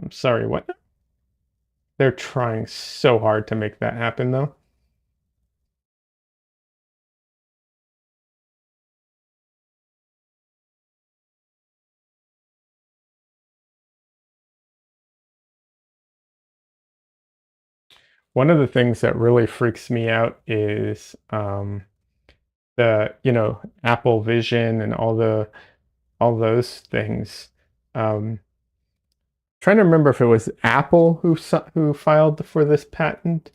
Sorry, what? They're trying so hard to make that happen though. One of the things that really freaks me out is the, Apple Vision and all those things. Trying to remember if it was Apple who filed for this patent,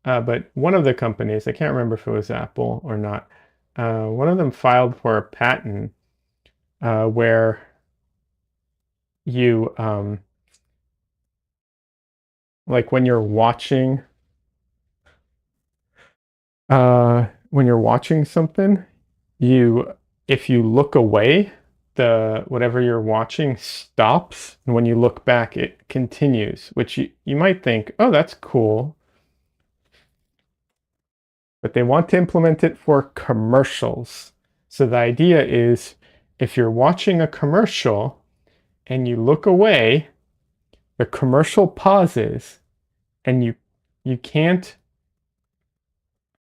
but one of the companies, I can't remember if it was Apple or not. One of them filed for a patent where you like when you're watching something, you if you look away, the whatever you're watching stops, and when you look back, it continues, which you might think, oh, that's cool, but they want to implement it for commercials. So the idea is if you're watching a commercial and you look away, the commercial pauses and you can't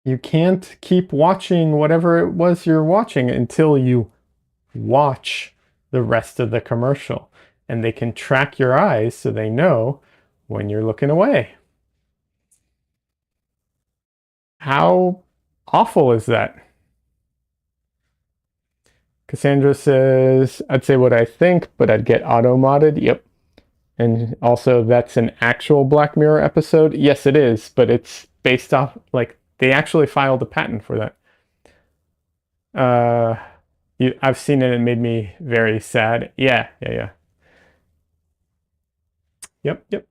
you can't keep watching whatever it was you're watching until you watch the rest of the commercial. And they can track your eyes so they know when you're looking away. How awful is that? Cassandra says, I'd say what I think, but I'd get auto-modded. Yep. And also, that's an actual Black Mirror episode. Yes, it is, but it's based off, like, they actually filed a patent for that. Uh, I've seen it. It made me very sad. Yeah, yeah, yeah. Yep, yep.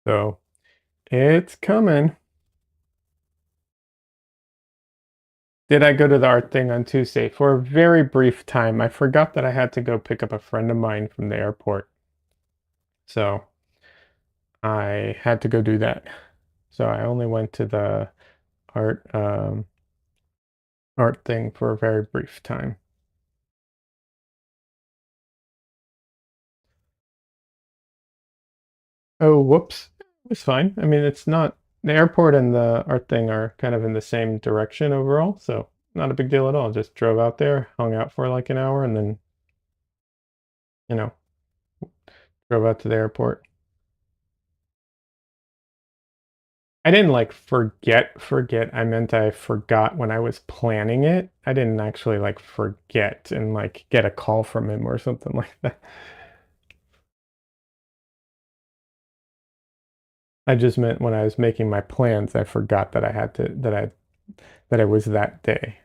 So it's coming. Did I go to the art thing on Tuesday? For a very brief time. I forgot that I had to go pick up a friend of mine from the airport. So I had to go do that. So I only went to the art art thing for a very brief time. Oh, whoops. It's fine. I mean, it's not the airport and the art thing are kind of in the same direction overall, so not a big deal at all. Just drove out there, hung out for like an hour, and then, you know, drove out to the airport. I didn't like forget. I meant I forgot when I was planning it. I didn't actually like forget and like get a call from him or something like that. I just meant when I was making my plans, I forgot that I had to that it was that day.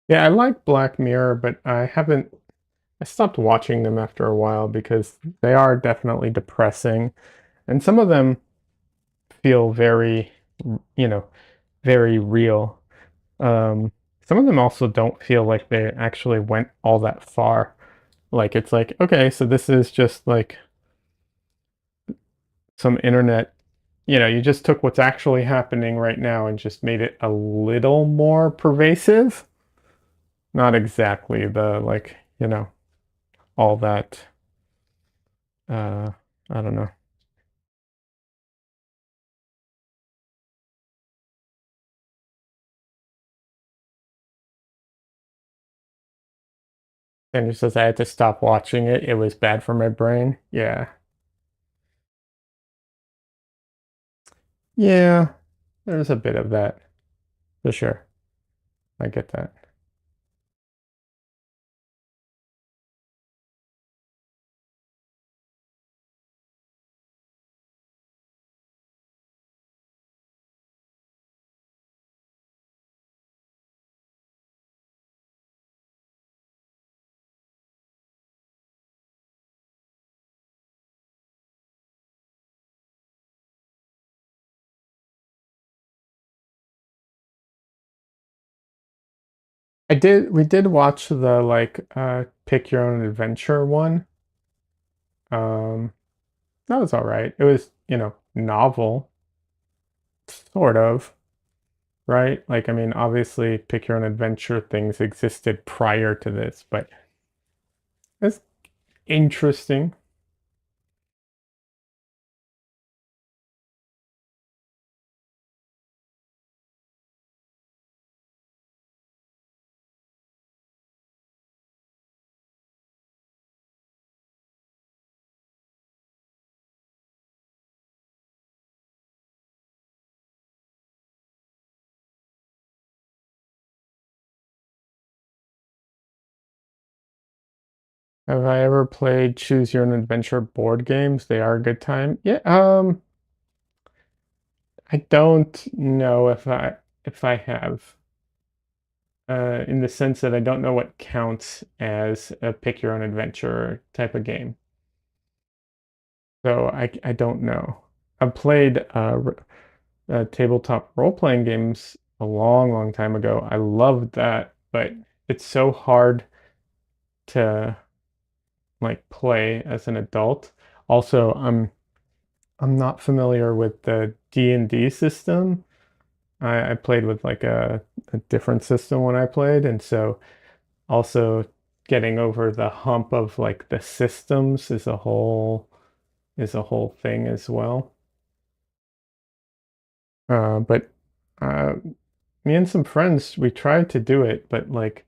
Yeah, I like Black Mirror, but I stopped watching them after a while because they are definitely depressing, and some of them feel very, you know, very real. Some of them also don't feel like they actually went all that far. Like it's like, okay, so this is just like some internet, you just took what's actually happening right now and just made it a little more pervasive. Not exactly the like, all that I don't know. And just says I had to stop watching it. It was bad for my brain. Yeah. Yeah, there's a bit of that for sure. I get that. We did watch the like pick your own adventure one. Um that was all right. It was, novel, sort of, right? Like I mean, obviously pick your own adventure things existed prior to this, but it's interesting. Have I ever played choose your own adventure board games? They are a good time. Yeah, I don't know if I have, in the sense that I don't know what counts as a pick your own adventure type of game. So I don't know. I've played tabletop role-playing games a long, long time ago. I loved that, but it's so hard to like play as an adult. Also, I'm not familiar with the D&D system. I played with like a different system when I played, and so also getting over the hump of like the systems is a whole thing as well. But uh, me and some friends, we tried to do it, but like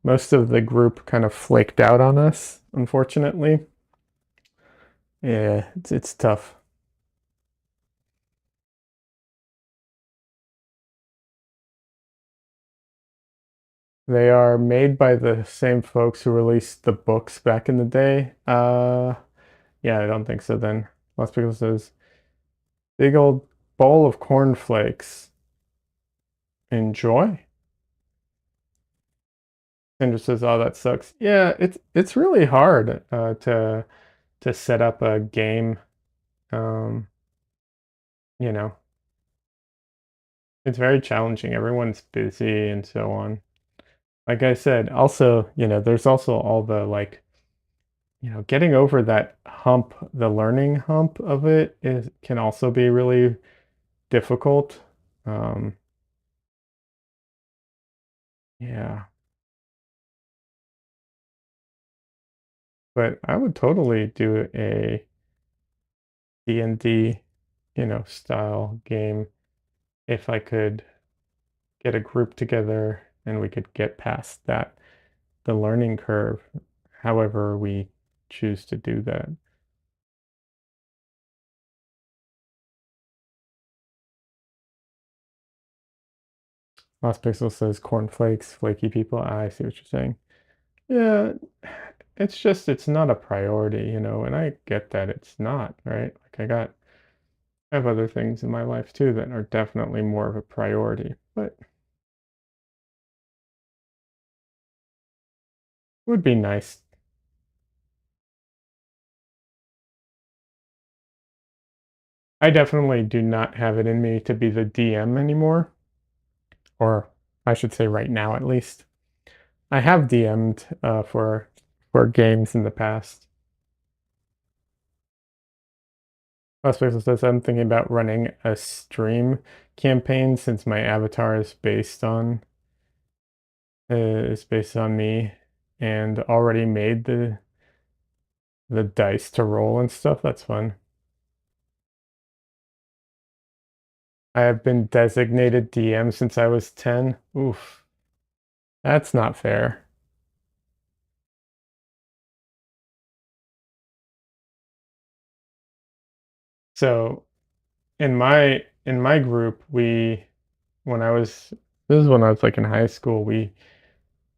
most of the group kind of flaked out on us, unfortunately. Yeah, it's tough. They are made by the same folks who released the books back in the day. Yeah, I don't think so then. Lots of people says big old bowl of cornflakes. Enjoy. Sandra says, "Oh, that sucks." Yeah, it's really hard to set up a game. Um, you know, it's very challenging. Everyone's busy and so on. Like I said, also, there's also all the like, getting over that hump, the learning hump of it is can also be really difficult. Um, yeah, but I would totally do a D&D, style game if I could get a group together and we could get past that, the learning curve, however we choose to do that. Lost Pixel says cornflakes, flaky people. I see what you're saying. Yeah, it's just it's not a priority, and I get that it's not, right? Like I have other things in my life too that are definitely more of a priority, but it would be nice. I definitely do not have it in me to be the DM anymore, or I should say right now at least. I have DM'd for games in the past. Last Pixel says I'm thinking about running a stream campaign since my avatar is based on me and already made the dice to roll and stuff. That's fun. I have been designated DM since I was 10. Oof, that's not fair. So in my group, when I was this is when I was like in high school, we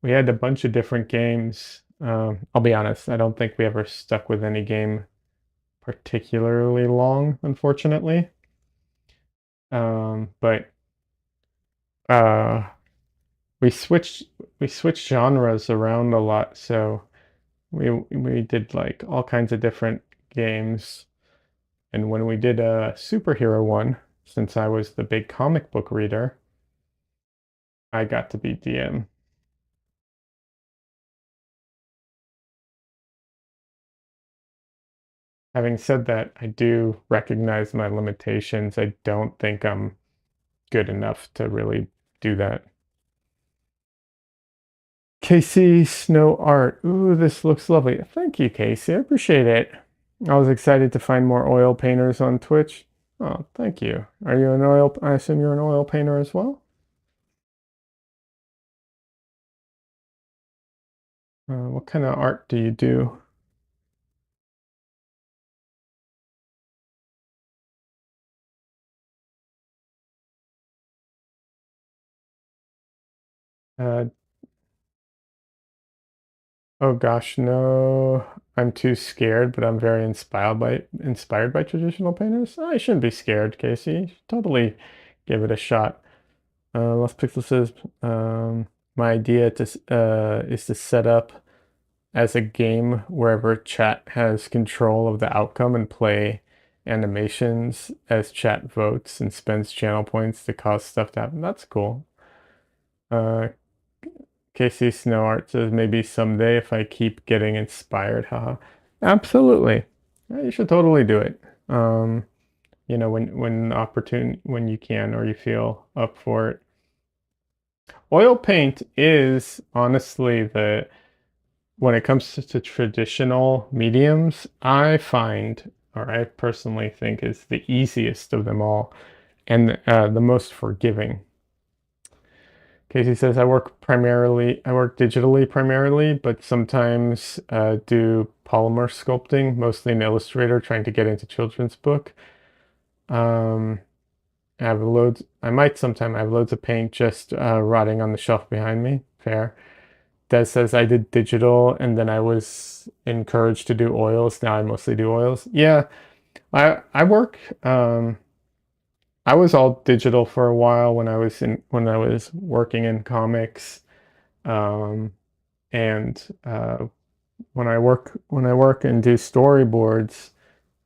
had a bunch of different games. I'll be honest, I don't think we ever stuck with any game particularly long, unfortunately. But uh, we switched we switched genres around a lot, so we did like all kinds of different games. And when we did a superhero one, since I was the big comic book reader, I got to be DM. Having said that, I do recognize my limitations. I don't think I'm good enough to really do that. Casey Snow Art. Ooh, this looks lovely. Thank you, Casey. I appreciate it. I was excited to find more oil painters on Twitch. Oh, thank you. Are you an oil? I assume you're an oil painter as well? What kind of art do you do? Uh, Oh gosh, no. I'm too scared, but I'm very inspired by traditional painters. I shouldn't be scared, Casey. You should totally give it a shot. Lost Pixel says, my idea is to set up as a game wherever chat has control of the outcome and play animations as chat votes and spends channel points to cause stuff to happen. That's cool. Uh, KC Snow Art says maybe someday if I keep getting inspired, haha. Absolutely. Yeah, you should totally do it. When you can or you feel up for it. Oil paint is honestly the when it comes to traditional mediums, I find, or I personally think, is the easiest of them all and the most forgiving. Casey says, I work digitally primarily, but sometimes do polymer sculpting, mostly in Illustrator, trying to get into children's book. Um, I might sometime have loads of paint just rotting on the shelf behind me. Fair. Des says I did digital and then I was encouraged to do oils. Now I mostly do oils. Yeah, I work I was all digital for a while when I was working in comics. Um and when I work and do storyboards,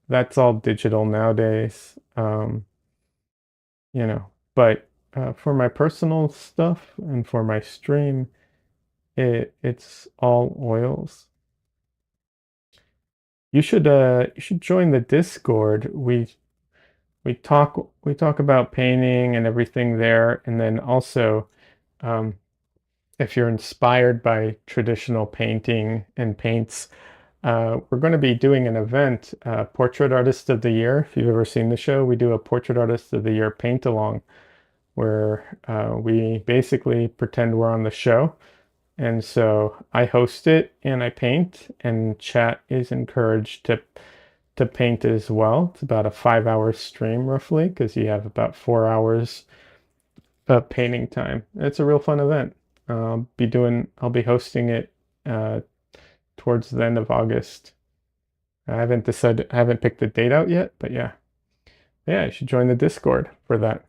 that's all digital nowadays. But for my personal stuff and for my stream, it's all oils. You should join the Discord. We talk about painting and everything there, and then also um, if you're inspired by traditional painting and paints, we're going to be doing an event, Portrait Artist of the Year. If you've ever seen the show, we do a Portrait Artist of the Year paint along where we basically pretend we're on the show. And so I host it and I paint, and chat is encouraged to paint as well. It's about a 5 hour stream roughly because you have about 4 hours of painting time. It's a real fun event. I'll be hosting it uh, towards the end of August. I haven't picked the date out yet, but yeah. Yeah, you should join the Discord for that.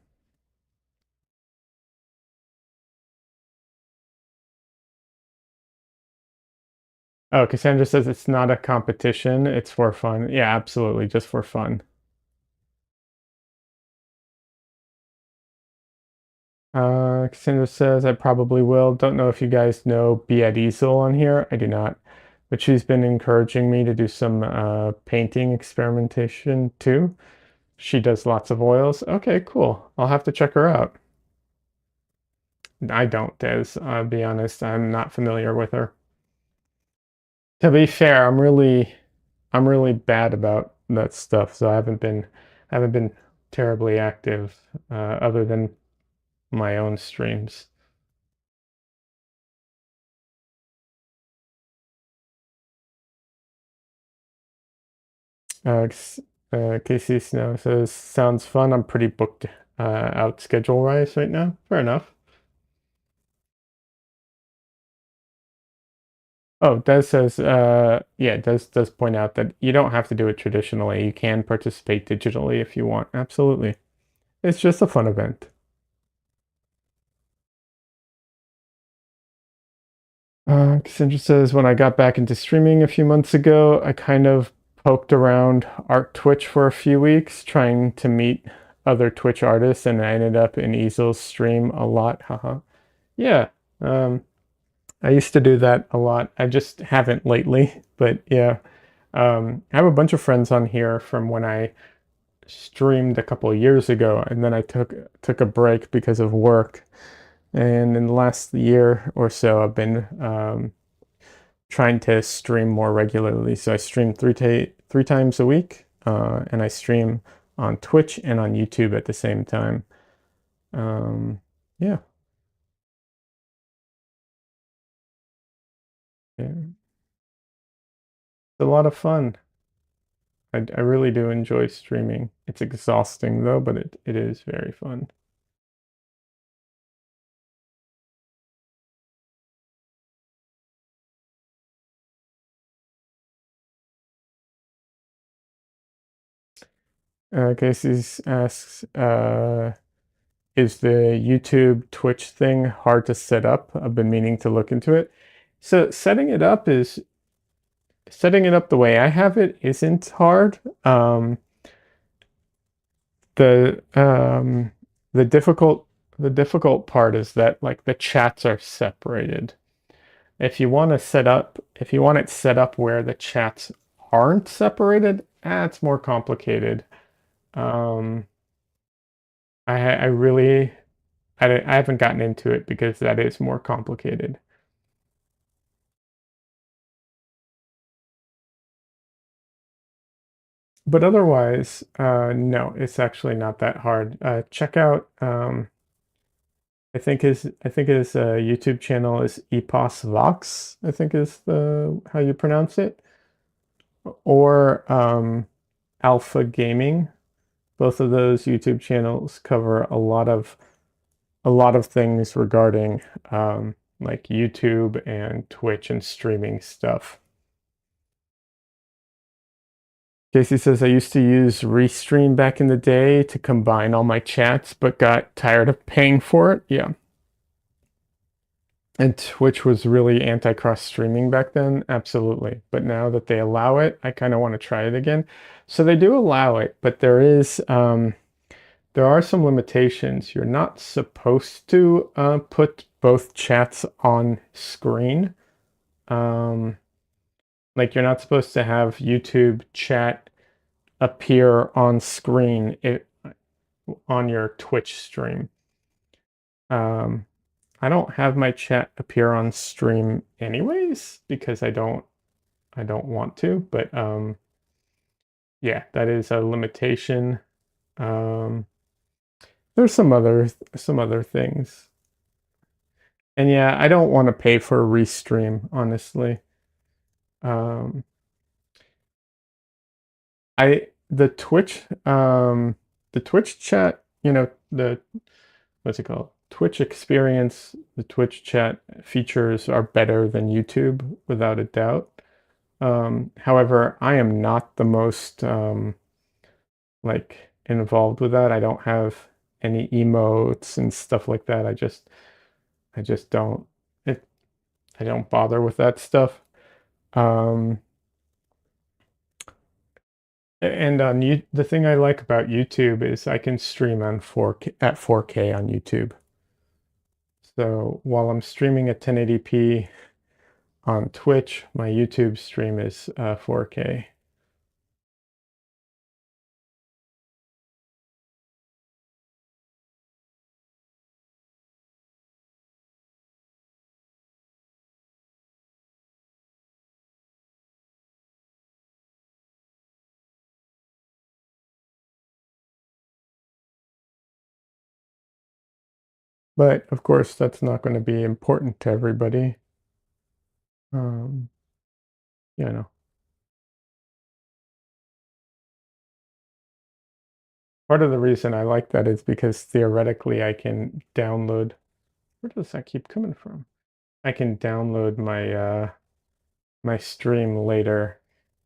Oh, Cassandra says it's not a competition, it's for fun. Yeah, absolutely, just for fun. Cassandra says, I probably will. Don't know if you guys know Be at Easel on here. I do not. But she's been encouraging me to do some painting experimentation too. She does lots of oils. Okay, cool. I'll have to check her out. I don't, Des. I'll be honest, I'm not familiar with her. To be fair, I'm really bad about that stuff, so I haven't been terribly active other than my own streams. Uh, Casey Snow says, sounds fun. I'm pretty booked out schedule-wise right now. Fair enough. Oh, Des says, yeah, does point out that you don't have to do it traditionally. You can participate digitally if you want. Absolutely. It's just a fun event. Cassandra says, when I got back into streaming a few months ago, I kind of poked around Art Twitch for a few weeks, trying to meet other Twitch artists, and I ended up in Easel's stream a lot. Haha. Yeah, I used to do that a lot. I just haven't lately, but yeah. I have a bunch of friends on here from when I streamed a couple of years ago, and then I took a break because of work. And in the last year or so, I've been trying to stream more regularly. So I stream three times a week, and I stream on Twitch and on YouTube at the same time. Um, yeah, yeah, it's a lot of fun. I really do enjoy streaming. It's exhausting though, but it is very fun. Casey asks, is the YouTube Twitch thing hard to set up? I've been meaning to look into it. So setting it up the way I have it isn't hard. The um, the difficult the difficult part is that like the chats are separated. If you want it set up where the chats aren't separated, it's more complicated. Um, I really I haven't gotten into it because that is more complicated. But otherwise, no, it's actually not that hard. Check out I think his YouTube channel is Epos Vox, I think is the how you pronounce it, or Alpha Gaming. Both of those YouTube channels cover a lot of things regarding like YouTube and Twitch and streaming stuff. Casey says, I used to use Restream back in the day to combine all my chats, but got tired of paying for it. Yeah. And Twitch was really anti-cross streaming back then. Absolutely. But now that they allow it, I kind of want to try it again. So they do allow it, but there are some limitations. You're not supposed to put both chats on screen. Um, like you're not supposed to have YouTube chat appear on screen on your Twitch stream. Um, I don't have my chat appear on stream anyways because I don't want to, but yeah, that is a limitation. Um, there's some other things. And yeah, I don't want to pay for a restream, honestly. Um, I the Twitch chat, you know, the what's it called? Twitch experience, the Twitch chat features are better than YouTube without a doubt. However, I am not the most like involved with that. I don't have any emotes and stuff like that. I just don't it I don't bother with that stuff. Um, and on you, the thing I like about YouTube is I can stream on 4K at 4K on YouTube. So while I'm streaming at 1080p on Twitch, my YouTube stream is 4K. But of course, that's not going to be important to everybody. Um, you know, part of the reason I like that is because theoretically I can download. Where does that keep coming from? I can download my stream later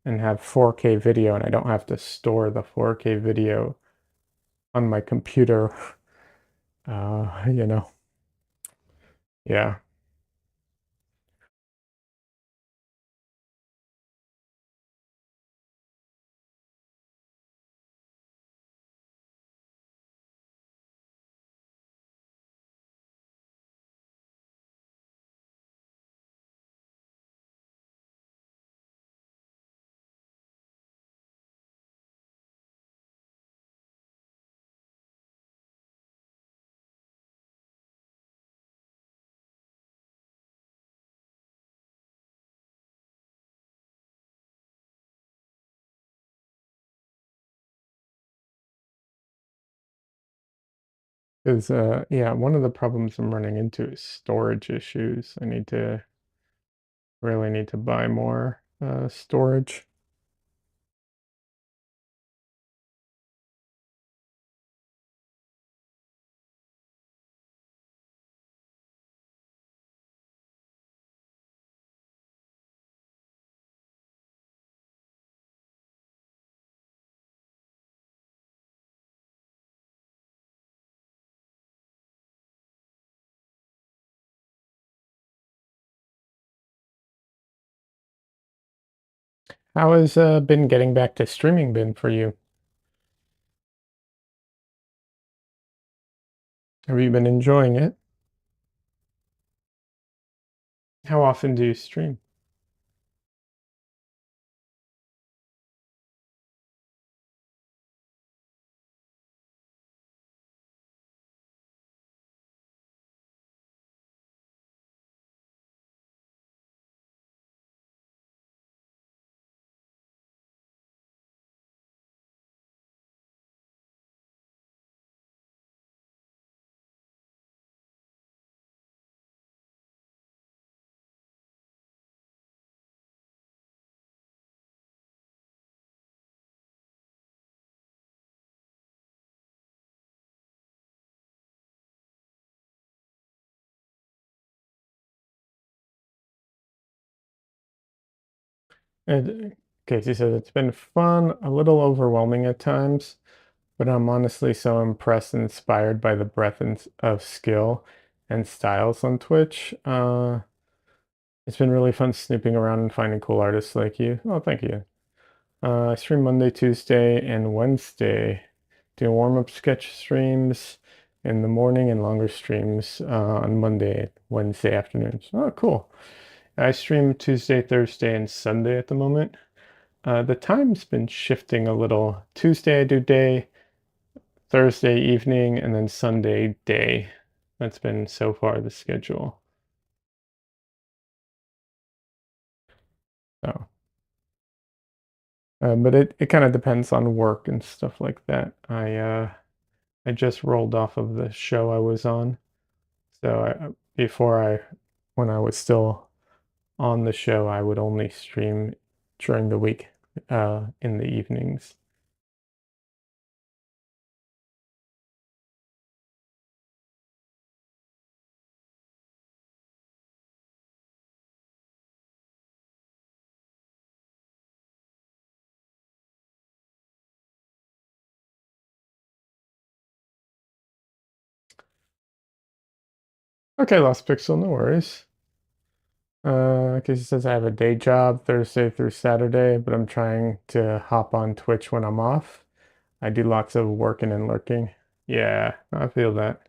and have 4K video, and I don't have to store the 4K video on my computer. You know, yeah. Because yeah, one of the problems I'm running into is storage issues. I need to really need to buy more storage. How has been getting back to streaming been for you? Have you been enjoying it? How often do you stream? And Casey says it's been fun, a little overwhelming at times, but I'm honestly so impressed and inspired by the breadth of skill and styles on Twitch. It's been really fun snooping around and finding cool artists like you. Oh, thank you. I stream Monday, Tuesday, and Wednesday. Do warm-up sketch streams in the morning and longer streams on Monday, Wednesday afternoons. Oh, cool. I stream Tuesday, Thursday, and Sunday at the moment. The time's been shifting a little. Tuesday I do day, Thursday evening, and then Sunday day. That's been so far the schedule. So, but it kind of depends on work and stuff like that. I just rolled off of the show I was on. So when I was still on the show, I would only stream during the week, in the evenings. Okay, Lost Pixel, no worries. Casey says I have a day job Thursday through Saturday, but I'm trying to hop on Twitch when I'm off. I do lots of working and lurking. Yeah, I feel that.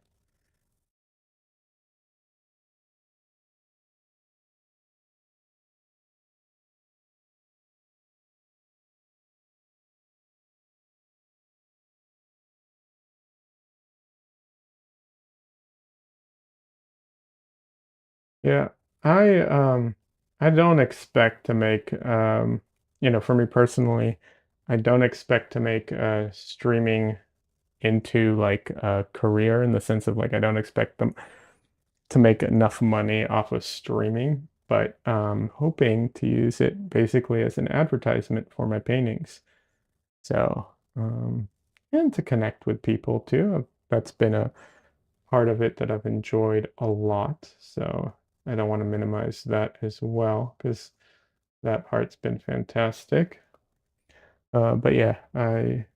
Yeah, I um I don't expect to make for me personally, I don't expect to make streaming into like a career in the sense of like I don't expect them to make enough money off of streaming, but hoping to use it basically as an advertisement for my paintings. So, and to connect with people too. That's been a part of it that I've enjoyed a lot. So I don't want to minimize that as well because that part's been fantastic. But yeah, I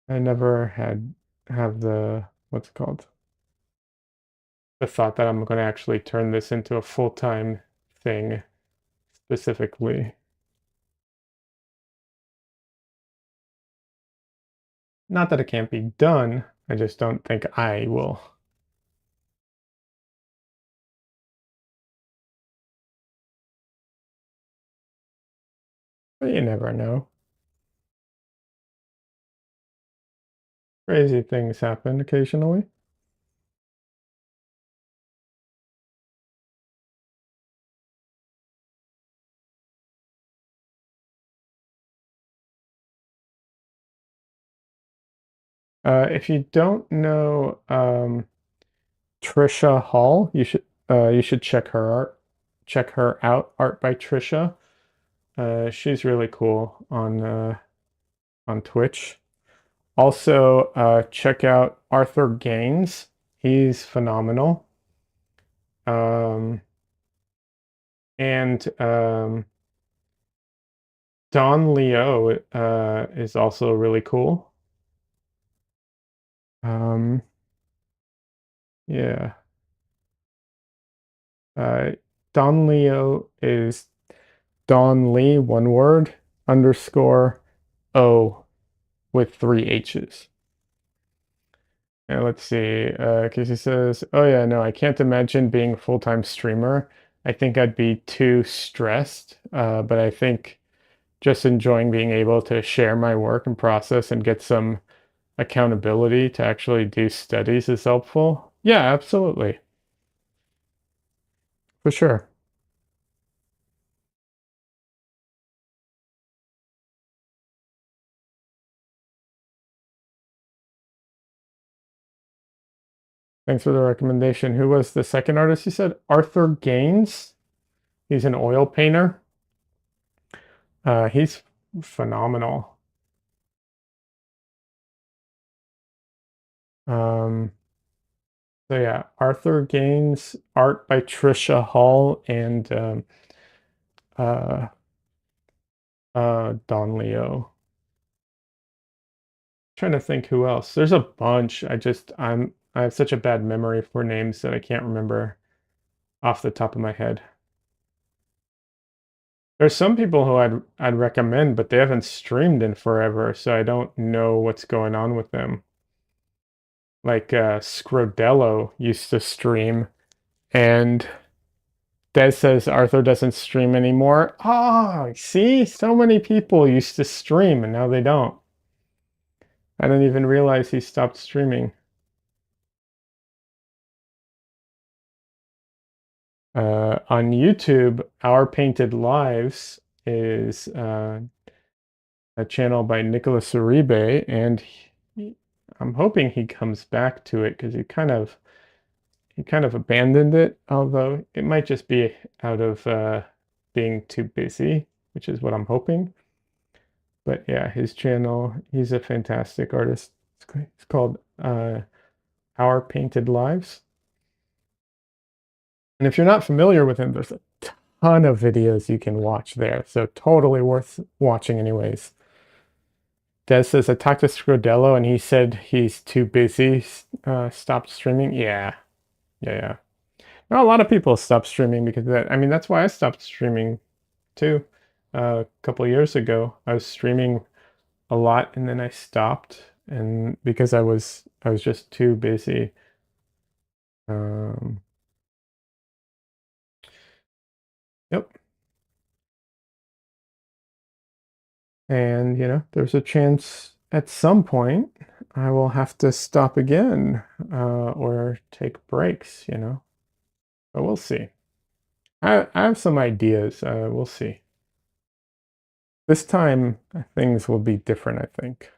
never had have the what's it called? The thought that I'm going to actually turn this into a full-time thing specifically. Not that it can't be done, I just don't think I will. But you never know. Crazy things happen occasionally. If you don't know Trisha Hall, you should check her art. Check her out, Art by Trisha. She's really cool on Twitch. Also, check out Arthur Gaines. He's phenomenal. Um, and Don Leo is also really cool. Um, yeah. Uh, Don Leo is Don Lee, one word, underscore O with three H's. And let's see, Casey says, oh yeah, no, I can't imagine being a full-time streamer. I think I'd be too stressed, but I think just enjoying being able to share my work and process and get some accountability to actually do studies is helpful. Yeah, absolutely. For sure. Thanks for the recommendation. Who was the second artist you said? Arthur Gaines. He's an oil painter. He's phenomenal. Um, so yeah, Arthur Gaines, art by Trisha Hall and uh, Don Leo. Trying to think who else. There's a bunch. I have such a bad memory for names that I can't remember off the top of my head. There's some people who I'd recommend, but they haven't streamed in forever, so I don't know what's going on with them. Like Scrodello used to stream, and Des says Arthur doesn't stream anymore. Oh, see, so many people used to stream and now they don't. I didn't even realize he stopped streaming. On YouTube, Our Painted Lives is a channel by Nicholas Uribe, and I'm hoping he comes back to it because he kind of abandoned it, although it might just be out of being too busy, which is what I'm hoping. But yeah, his channel, he's a fantastic artist. It's called Our Painted Lives. And if you're not familiar with him, there's a ton of videos you can watch there. So totally worth watching anyways. Des says, I talked to Scrodello and he said he's too busy, stopped streaming. Yeah, yeah. Well, a lot of people stop streaming because of that. I mean, that's why I stopped streaming too. A couple of years ago, I was streaming a lot and then I stopped, and because I was just too busy. Um, yep. And there's a chance at some point I will have to stop again, or take breaks. But we'll see. I have some ideas. We'll see. This time things will be different, I think.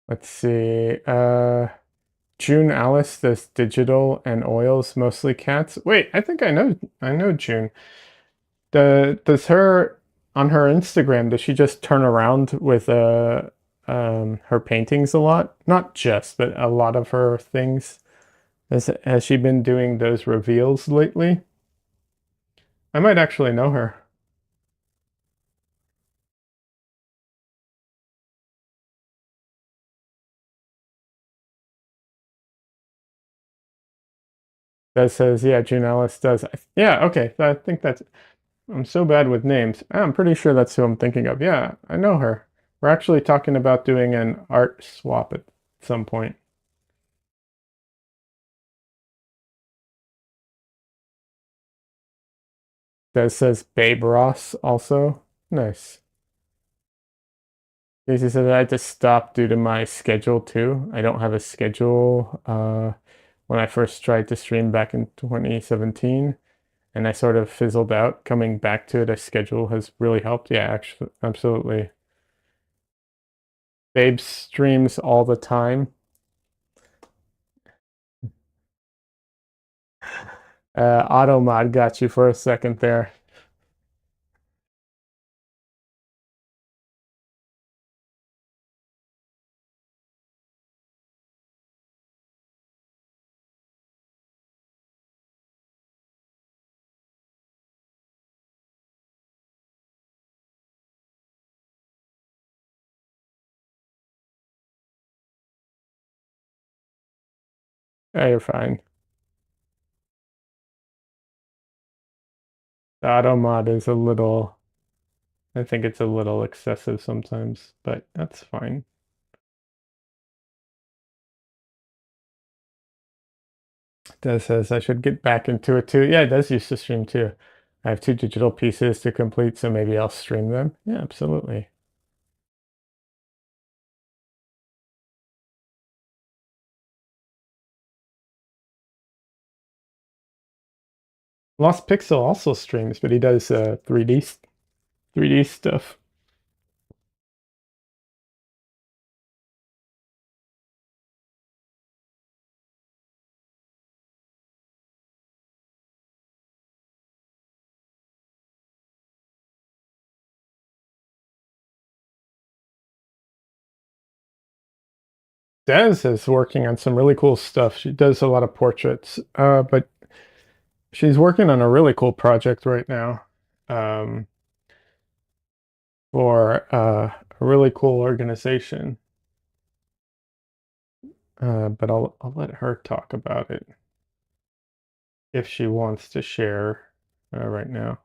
Let's see. June Alice does digital and oils, mostly cats. Wait, I think I know June. Does her on her Instagram, does she just turn around with her paintings a lot? Not just, but a lot of her things. Has she been doing those reveals lately? I might actually know her. That says, yeah, June Alice does. Yeah, okay. I think that's. I'm so bad with names. I'm pretty sure that's who I'm thinking of. Yeah, I know her. We're actually talking about doing an art swap at some point. That says Babe Ross also. Nice. Casey said I had to stop due to my schedule too. I don't have a schedule when I first tried to stream back in 2017, and I sort of fizzled out. Coming back to it, a schedule has really helped. Yeah, actually, absolutely. Babe streams all the time. Automod got you for a second there. Yeah, you're fine. The auto mod is a little, I think it's a little excessive sometimes, but that's fine. Des says I should get back into it too. Yeah, Des used to stream too. I have two digital pieces to complete, so maybe I'll stream them. Yeah, absolutely. Lost Pixel also streams, but he does 3D stuff. Des is working on some really cool stuff. She does a lot of portraits, but she's working on a really cool project right now um, for a really cool organization. But I'll let her talk about it if she wants to share right now.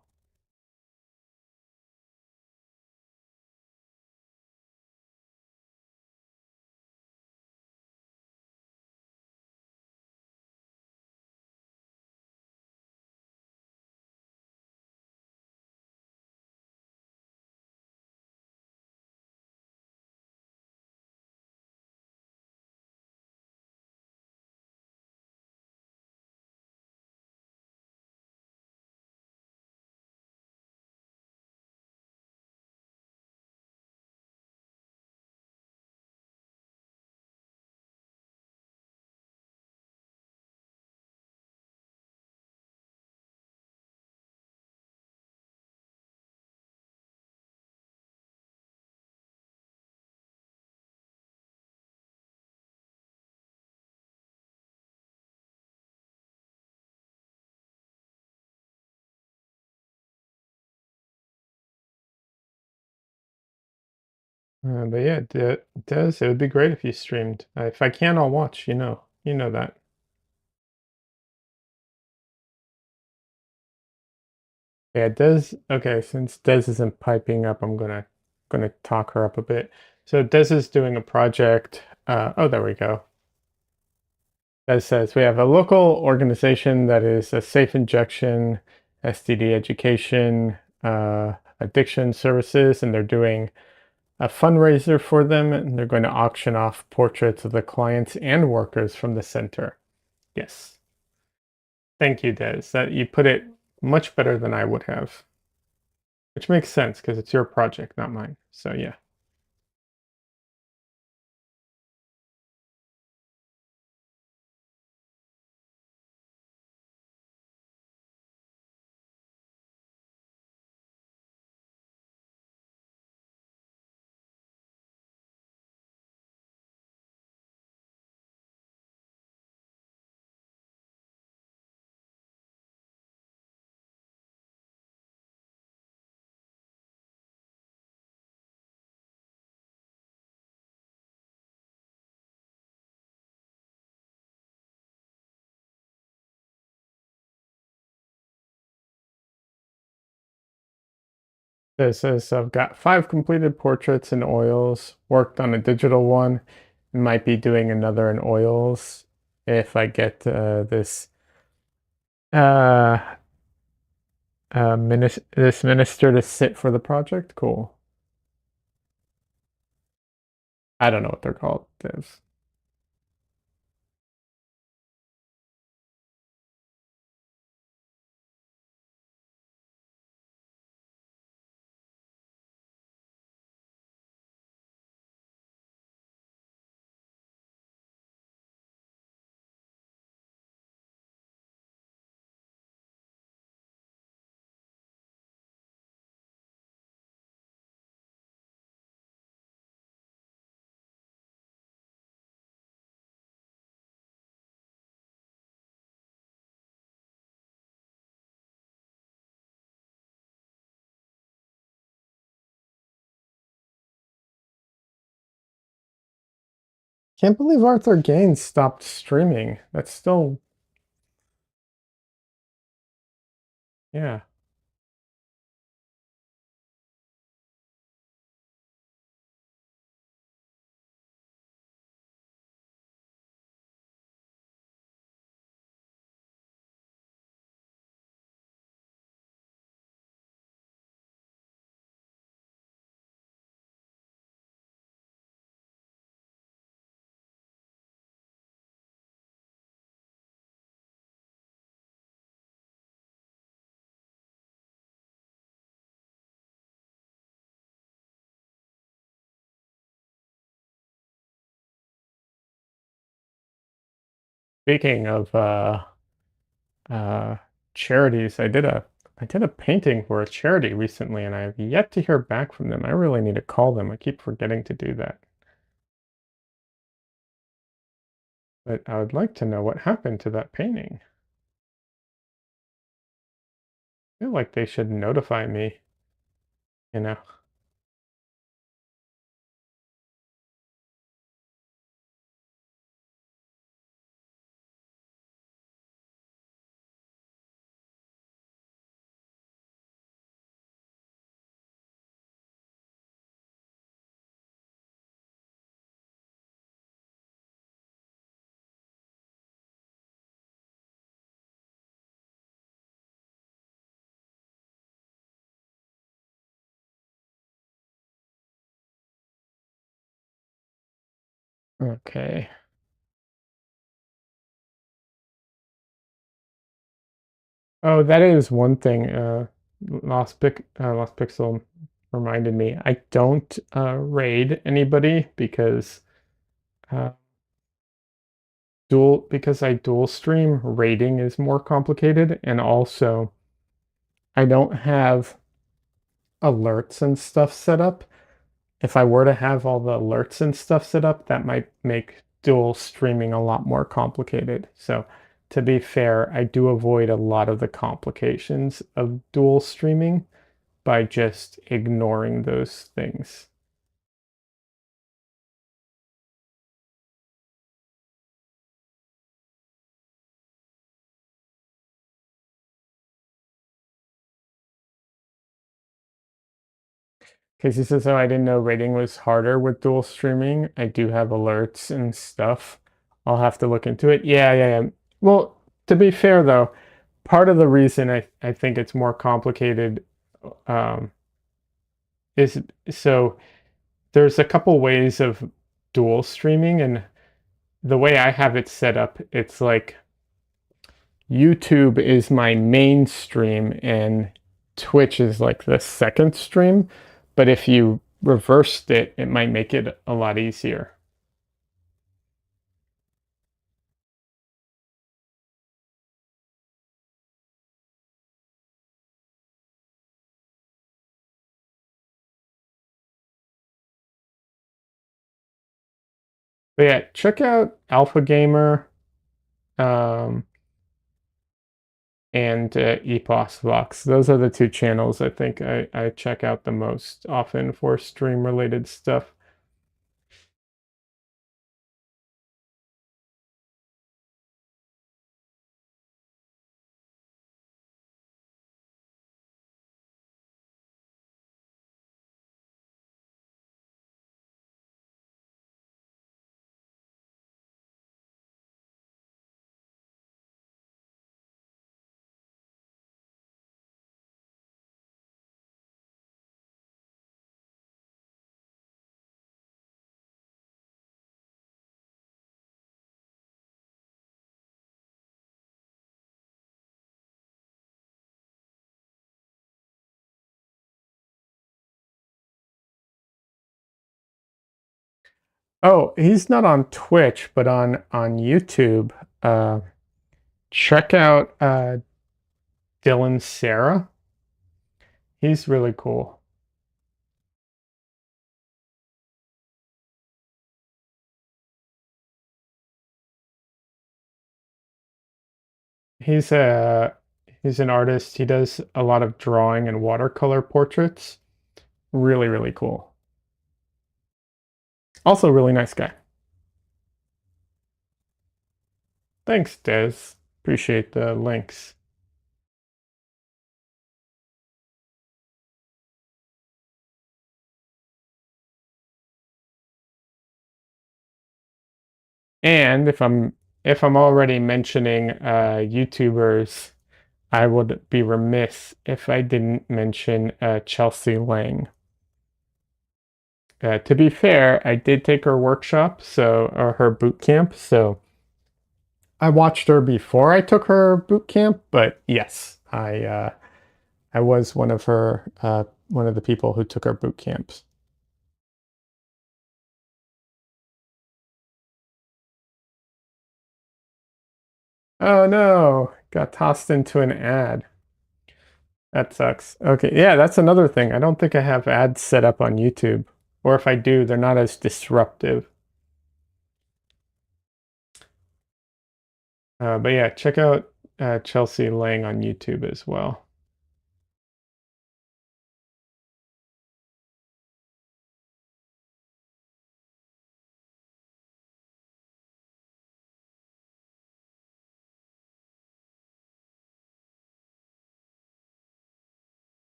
But yeah, Des, it would be great if you streamed. If I can, I'll watch. You know that. Yeah, Des. Okay, since Des isn't piping up, I'm gonna talk her up a bit. So Des is doing a project. Oh, there we go. Des says we have a local organization that is a safe injection, STD education, addiction services, and they're doing a fundraiser for them, and they're going to auction off portraits of the clients and workers from the center. Yes. Thank you, Des. That you put it much better than I would have, which makes sense because it's your project, not mine. So yeah. Des says I've got 5 completed portraits in oils, worked on a digital one, and might be doing another in oils if I get this uh, this minister to sit for the project. Cool. I don't know what they're called, Des. Can't believe Arthur Gaines stopped streaming. That's still, yeah. Speaking of uh, charities, I did a painting for a charity recently, and I've yet to hear back from them. I really need to call them. I keep forgetting to do that. But I would like to know what happened to that painting. I feel like they should notify me, you know. Okay. Oh, that is one thing. Lost Pixel reminded me. I don't raid anybody because uh, I dual stream. Raiding is more complicated, and also I don't have alerts and stuff set up. If I were to have all the alerts and stuff set up, that might make dual streaming a lot more complicated. So, to be fair, I do avoid a lot of the complications of dual streaming by just ignoring those things. Casey says, "Oh, I didn't know rating was harder with dual streaming. I do have alerts and stuff. I'll have to look into it." Yeah, yeah, yeah. Well, to be fair though, part of the reason I think it's more complicated um, is so there's a couple ways of dual streaming, and the way I have it set up, it's like YouTube is my main stream and Twitch is like the second stream. But if you reversed it, it might make it a lot easier. But yeah, check out Alpha Gamer um, and Epos Vox. Those are the two channels I think I check out the most often for stream related stuff. Oh, he's not on Twitch, but on YouTube. Uh, check out Dylan Sarah. He's really cool. He's a he's an artist. He does a lot of drawing and watercolor portraits. Really, really cool. Also, really nice guy. Thanks, Des. Appreciate the links. And if I'm already mentioning YouTubers, I would be remiss if I didn't mention Chelsea Lang. To be fair, I did take her workshop, so or her boot camp, so I watched her before I took her boot camp. But yes, I was one of the people who took her boot camps. Oh no, got tossed into an ad. That sucks. Okay, yeah, that's another thing. I don't think I have ads set up on YouTube. Or if I do, they're not as disruptive. But yeah, check out Chelsea Lang on YouTube as well.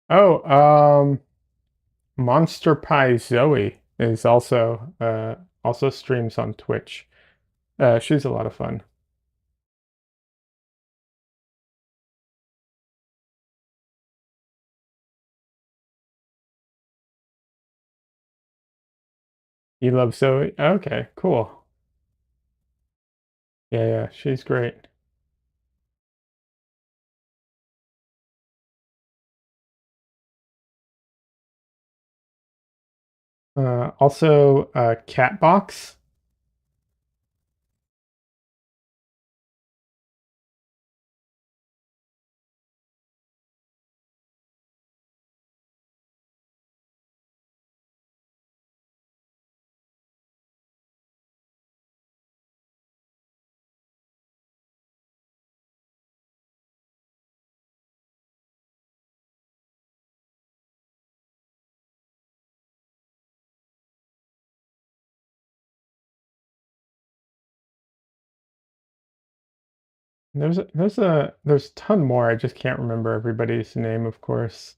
Oh, Monster Pie Zoe is also streams on Twitch. She's a lot of fun. You love Zoe? Okay, cool. Yeah, yeah, she's great. Also, Catbox. There's a ton more. I just can't remember everybody's name, of course.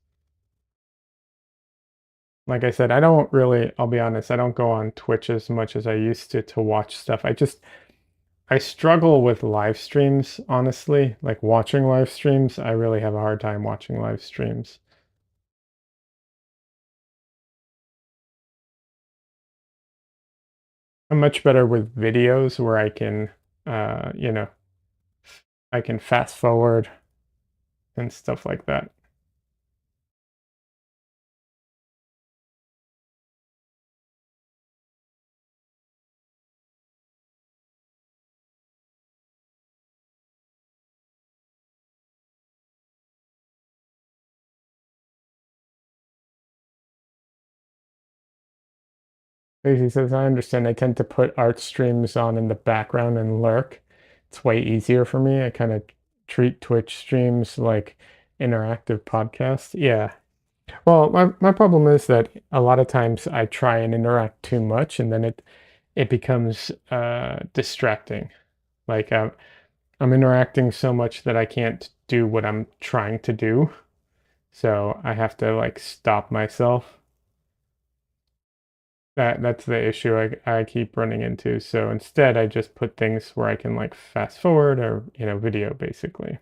Like I said, I don't really, I'll be honest, I don't go on Twitch as much as I used to watch stuff. I struggle with live streams, honestly. Like watching live streams, I really have a hard time watching live streams. I'm much better with videos where I can, you know, I can fast forward and stuff like that. Daisy says, I understand I tend to put art streams on in the background and lurk. It's way easier for me. I kind of treat Twitch streams like interactive podcasts. Yeah. Well, my problem is that a lot of times I try and interact too much and then it becomes distracting. Like I'm interacting so much that I can't do what I'm trying to do. So I have to like stop myself. That's the issue I keep running into. So instead, I just put things where I can like fast forward or, video basically.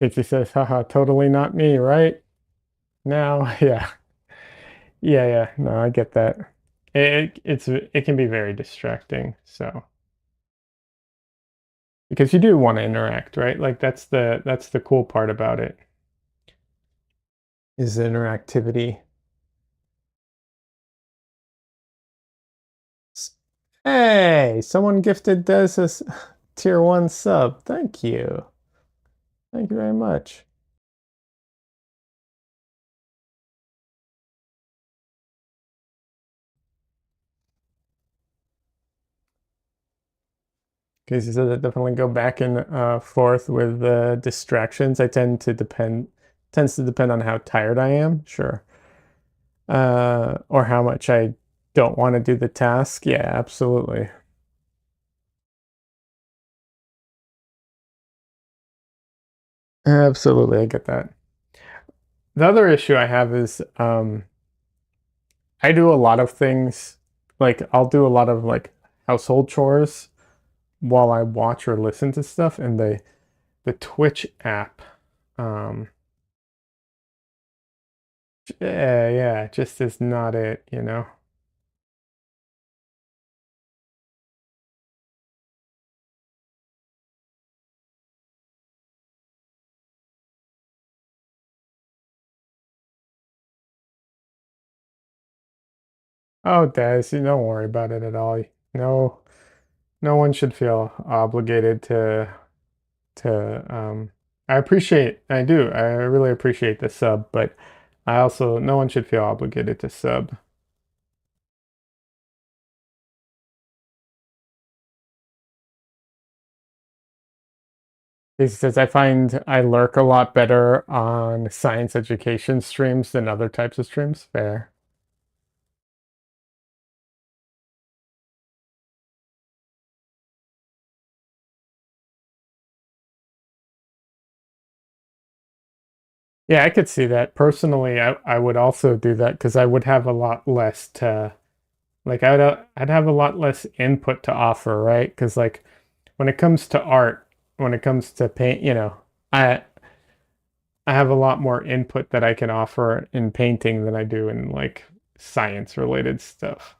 Casey says, haha, totally not me, right? Now, yeah. Yeah, yeah. No, I get that. It can be very distracting. So because you do want to interact, right? Like that's the cool part about it is the interactivity. Hey, someone gifted Des a tier 1 sub. Thank you. Thank you very much. Casey says I definitely go back and forth with distractions. I tends to depend on how tired I am, sure. Or how much I don't want to do the task. Yeah, absolutely. Absolutely, I get that. The other issue I have is I do a lot of things, like I'll do a lot of like household chores while I watch or listen to stuff, and the Twitch app, um, yeah, just is not it. Oh, Des, you don't worry about it at all. No, no one should feel obligated to. I really appreciate the sub, but no one should feel obligated to sub. He says, I find I lurk a lot better on science education streams than other types of streams. Fair. Yeah, I could see that. Personally, I would also do that because I would have a lot less to like I'd have a lot less input to offer, right? Because like when it comes to art, when it comes to paint, I I have a lot more input that I can offer in painting than I do in like science related stuff.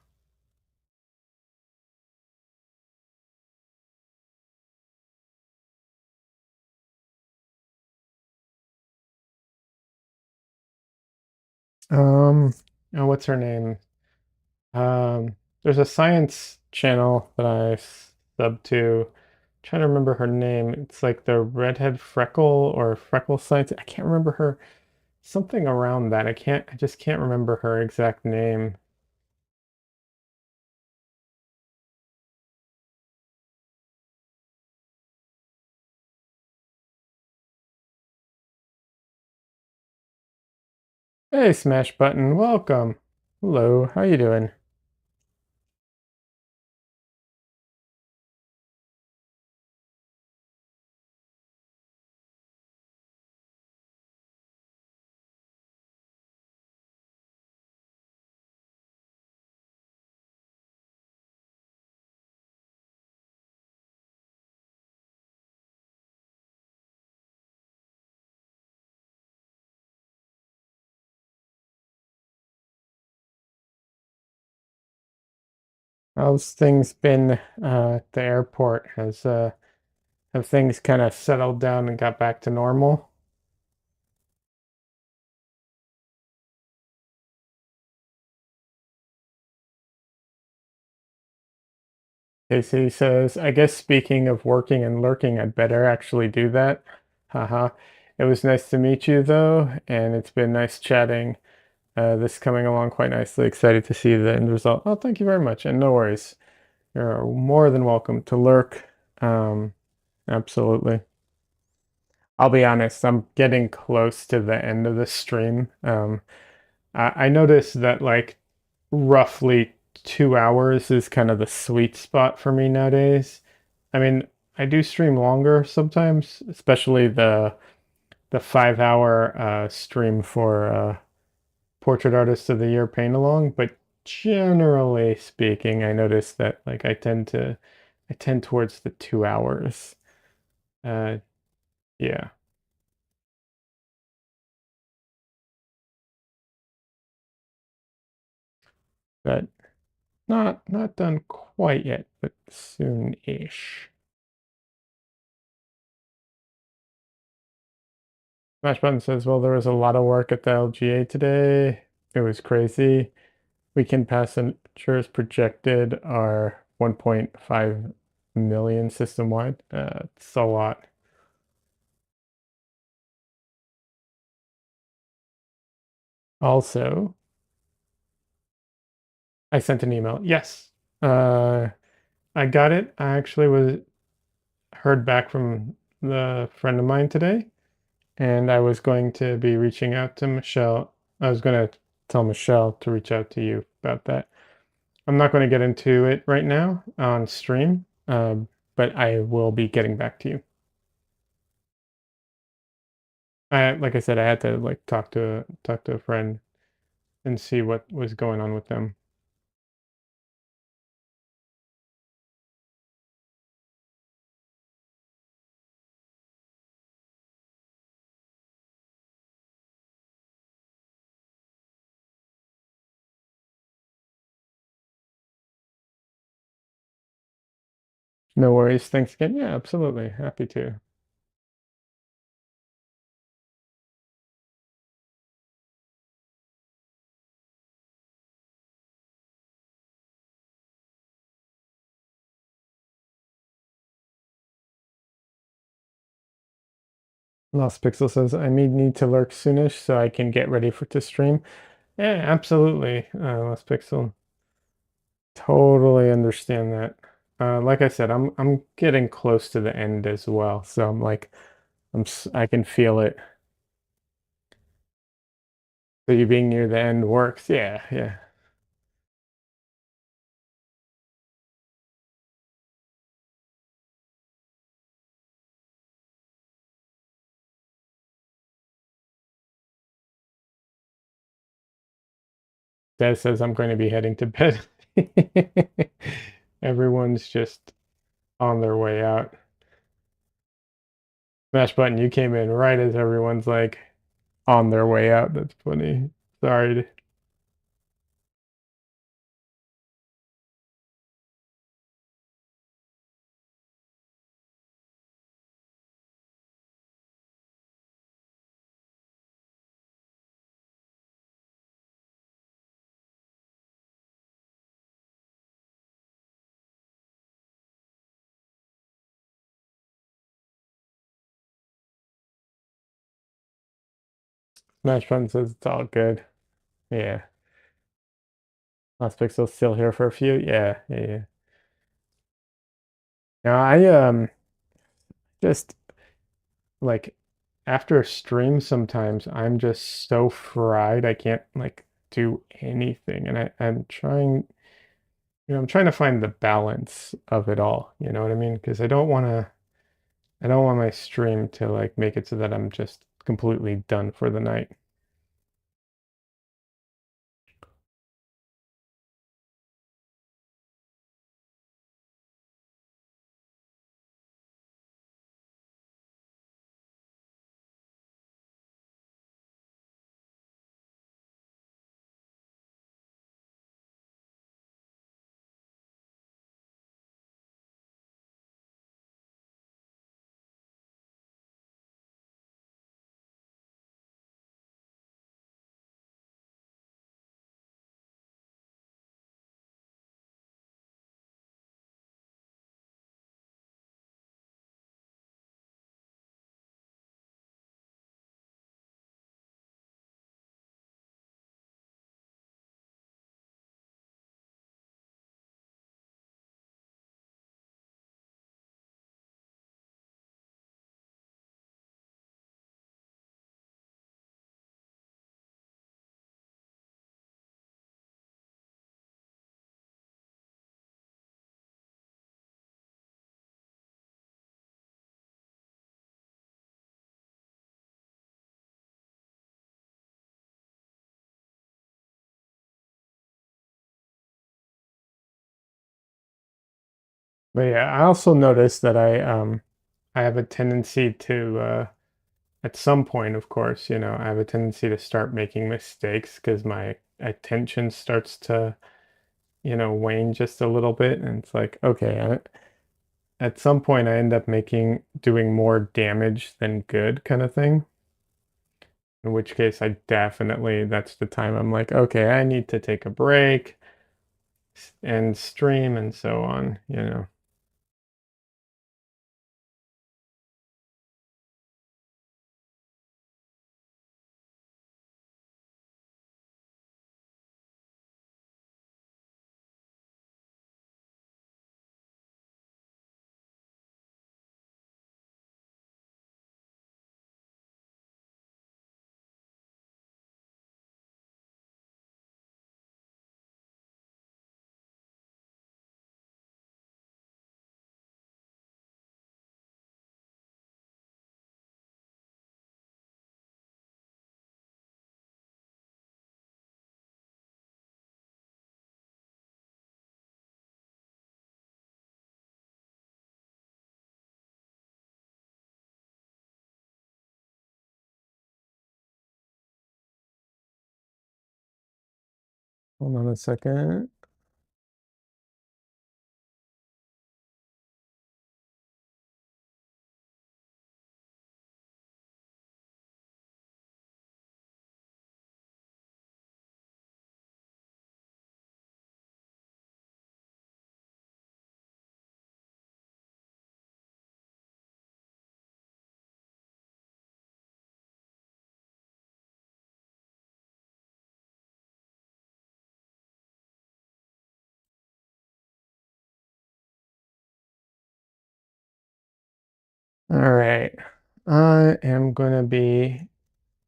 Um, oh, what's her name? There's a science channel that I sub to. Trying to remember her name. It's like the redhead freckle or freckle science. I can't remember her. Something around that. I just can't remember her exact name. Hey, Smash Button, welcome. Hello, how you doing? How's things been at the airport? Have things kind of settled down and got back to normal? Casey says, I guess speaking of working and lurking, I'd better actually do that. Haha. It was nice to meet you though, and it's been nice chatting. This coming along quite nicely. Excited to see the end result. Oh, thank you very much, and no worries. You're more than welcome to lurk. Um, absolutely. I'll be honest, I'm getting close to the end of the stream. I noticed that like roughly 2 hours is kind of the sweet spot for me nowadays. I mean, I do stream longer sometimes, especially the 5 hour stream for Portrait Artist of the Year paint along, but generally speaking, I notice that like I tend towards the 2 hours. Uh, yeah, but not done quite yet, but soon-ish. Smash Button says, well, there was a lot of work at the LGA today. It was crazy. Weekend passengers projected are 1.5 million system wide. It's a lot. Also, I sent an email. Yes. Uh, I got it. I actually was heard back from the friend of mine today, and I was going to be reaching out to Michelle. I was going to tell Michelle to reach out to you about that. I'm not going to get into it right now on stream, but I will be getting back to you. Like I said, I had to like talk to a friend and see what was going on with them. No worries. Thanks again. Yeah, absolutely. Happy to. Lost Pixel says, I may need to lurk soonish so I can get ready for to stream. Yeah, absolutely. Lost Pixel. Totally understand that. Like I said, I'm getting close to the end as well, so I'm like I can feel it. So you being near the end works. Yeah, yeah. Dad says I'm going to be heading to bed. Everyone's just on their way out. Smash button, you came in right as everyone's like on their way out. That's funny. Sorry. Smash button says it's all good. Yeah. Last Pixel's still here for a few. Yeah, yeah, yeah. Now I just like after a stream sometimes I'm just so fried I can't like do anything. And I'm trying, I'm trying to find the balance of it all. You know what I mean? Because I don't want my stream to like make it so that I'm just completely done for the night. But yeah, I also noticed that I have a tendency to at some point, of course, I have a tendency to start making mistakes because my attention starts to, wane just a little bit. And it's like, okay, at some point I end up doing more damage than good kind of thing. In which case that's the time I'm like, okay, I need to take a break. and stream and so on, you know. Hold on a second. All right. I am going to be,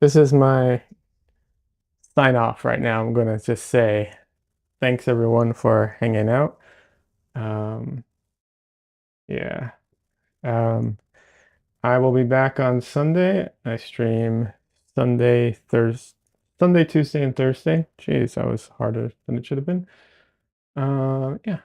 this is my sign off right now. I'm going to just say thanks everyone for hanging out. Um, yeah. Um, I will be back on Sunday. I stream Sunday, Tuesday, and Thursday. Jeez, that was harder than it should have been. Yeah.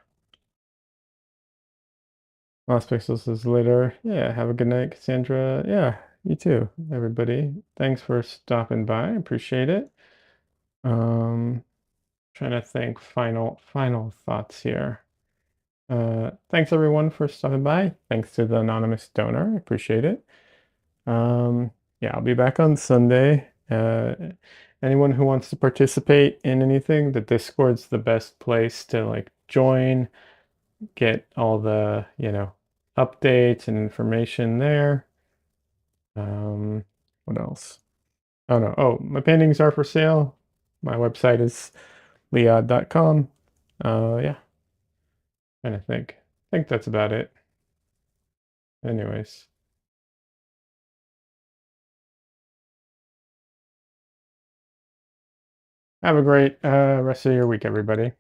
Lost Pixels is later. Yeah, have a good night, Cassandra. Yeah, you too, everybody. Thanks for stopping by. Appreciate it. Um, Trying to think final thoughts here. Thanks everyone for stopping by. Thanks to the anonymous donor. I appreciate it. Yeah, I'll be back on Sunday. Anyone who wants to participate in anything, the Discord's the best place to like join, get all the, you know, updates and information there. What else? Oh no. Oh, my paintings are for sale. My website is leod.com. Yeah, trying to think. I think that's about it. Anyways, have a great rest of your week, everybody.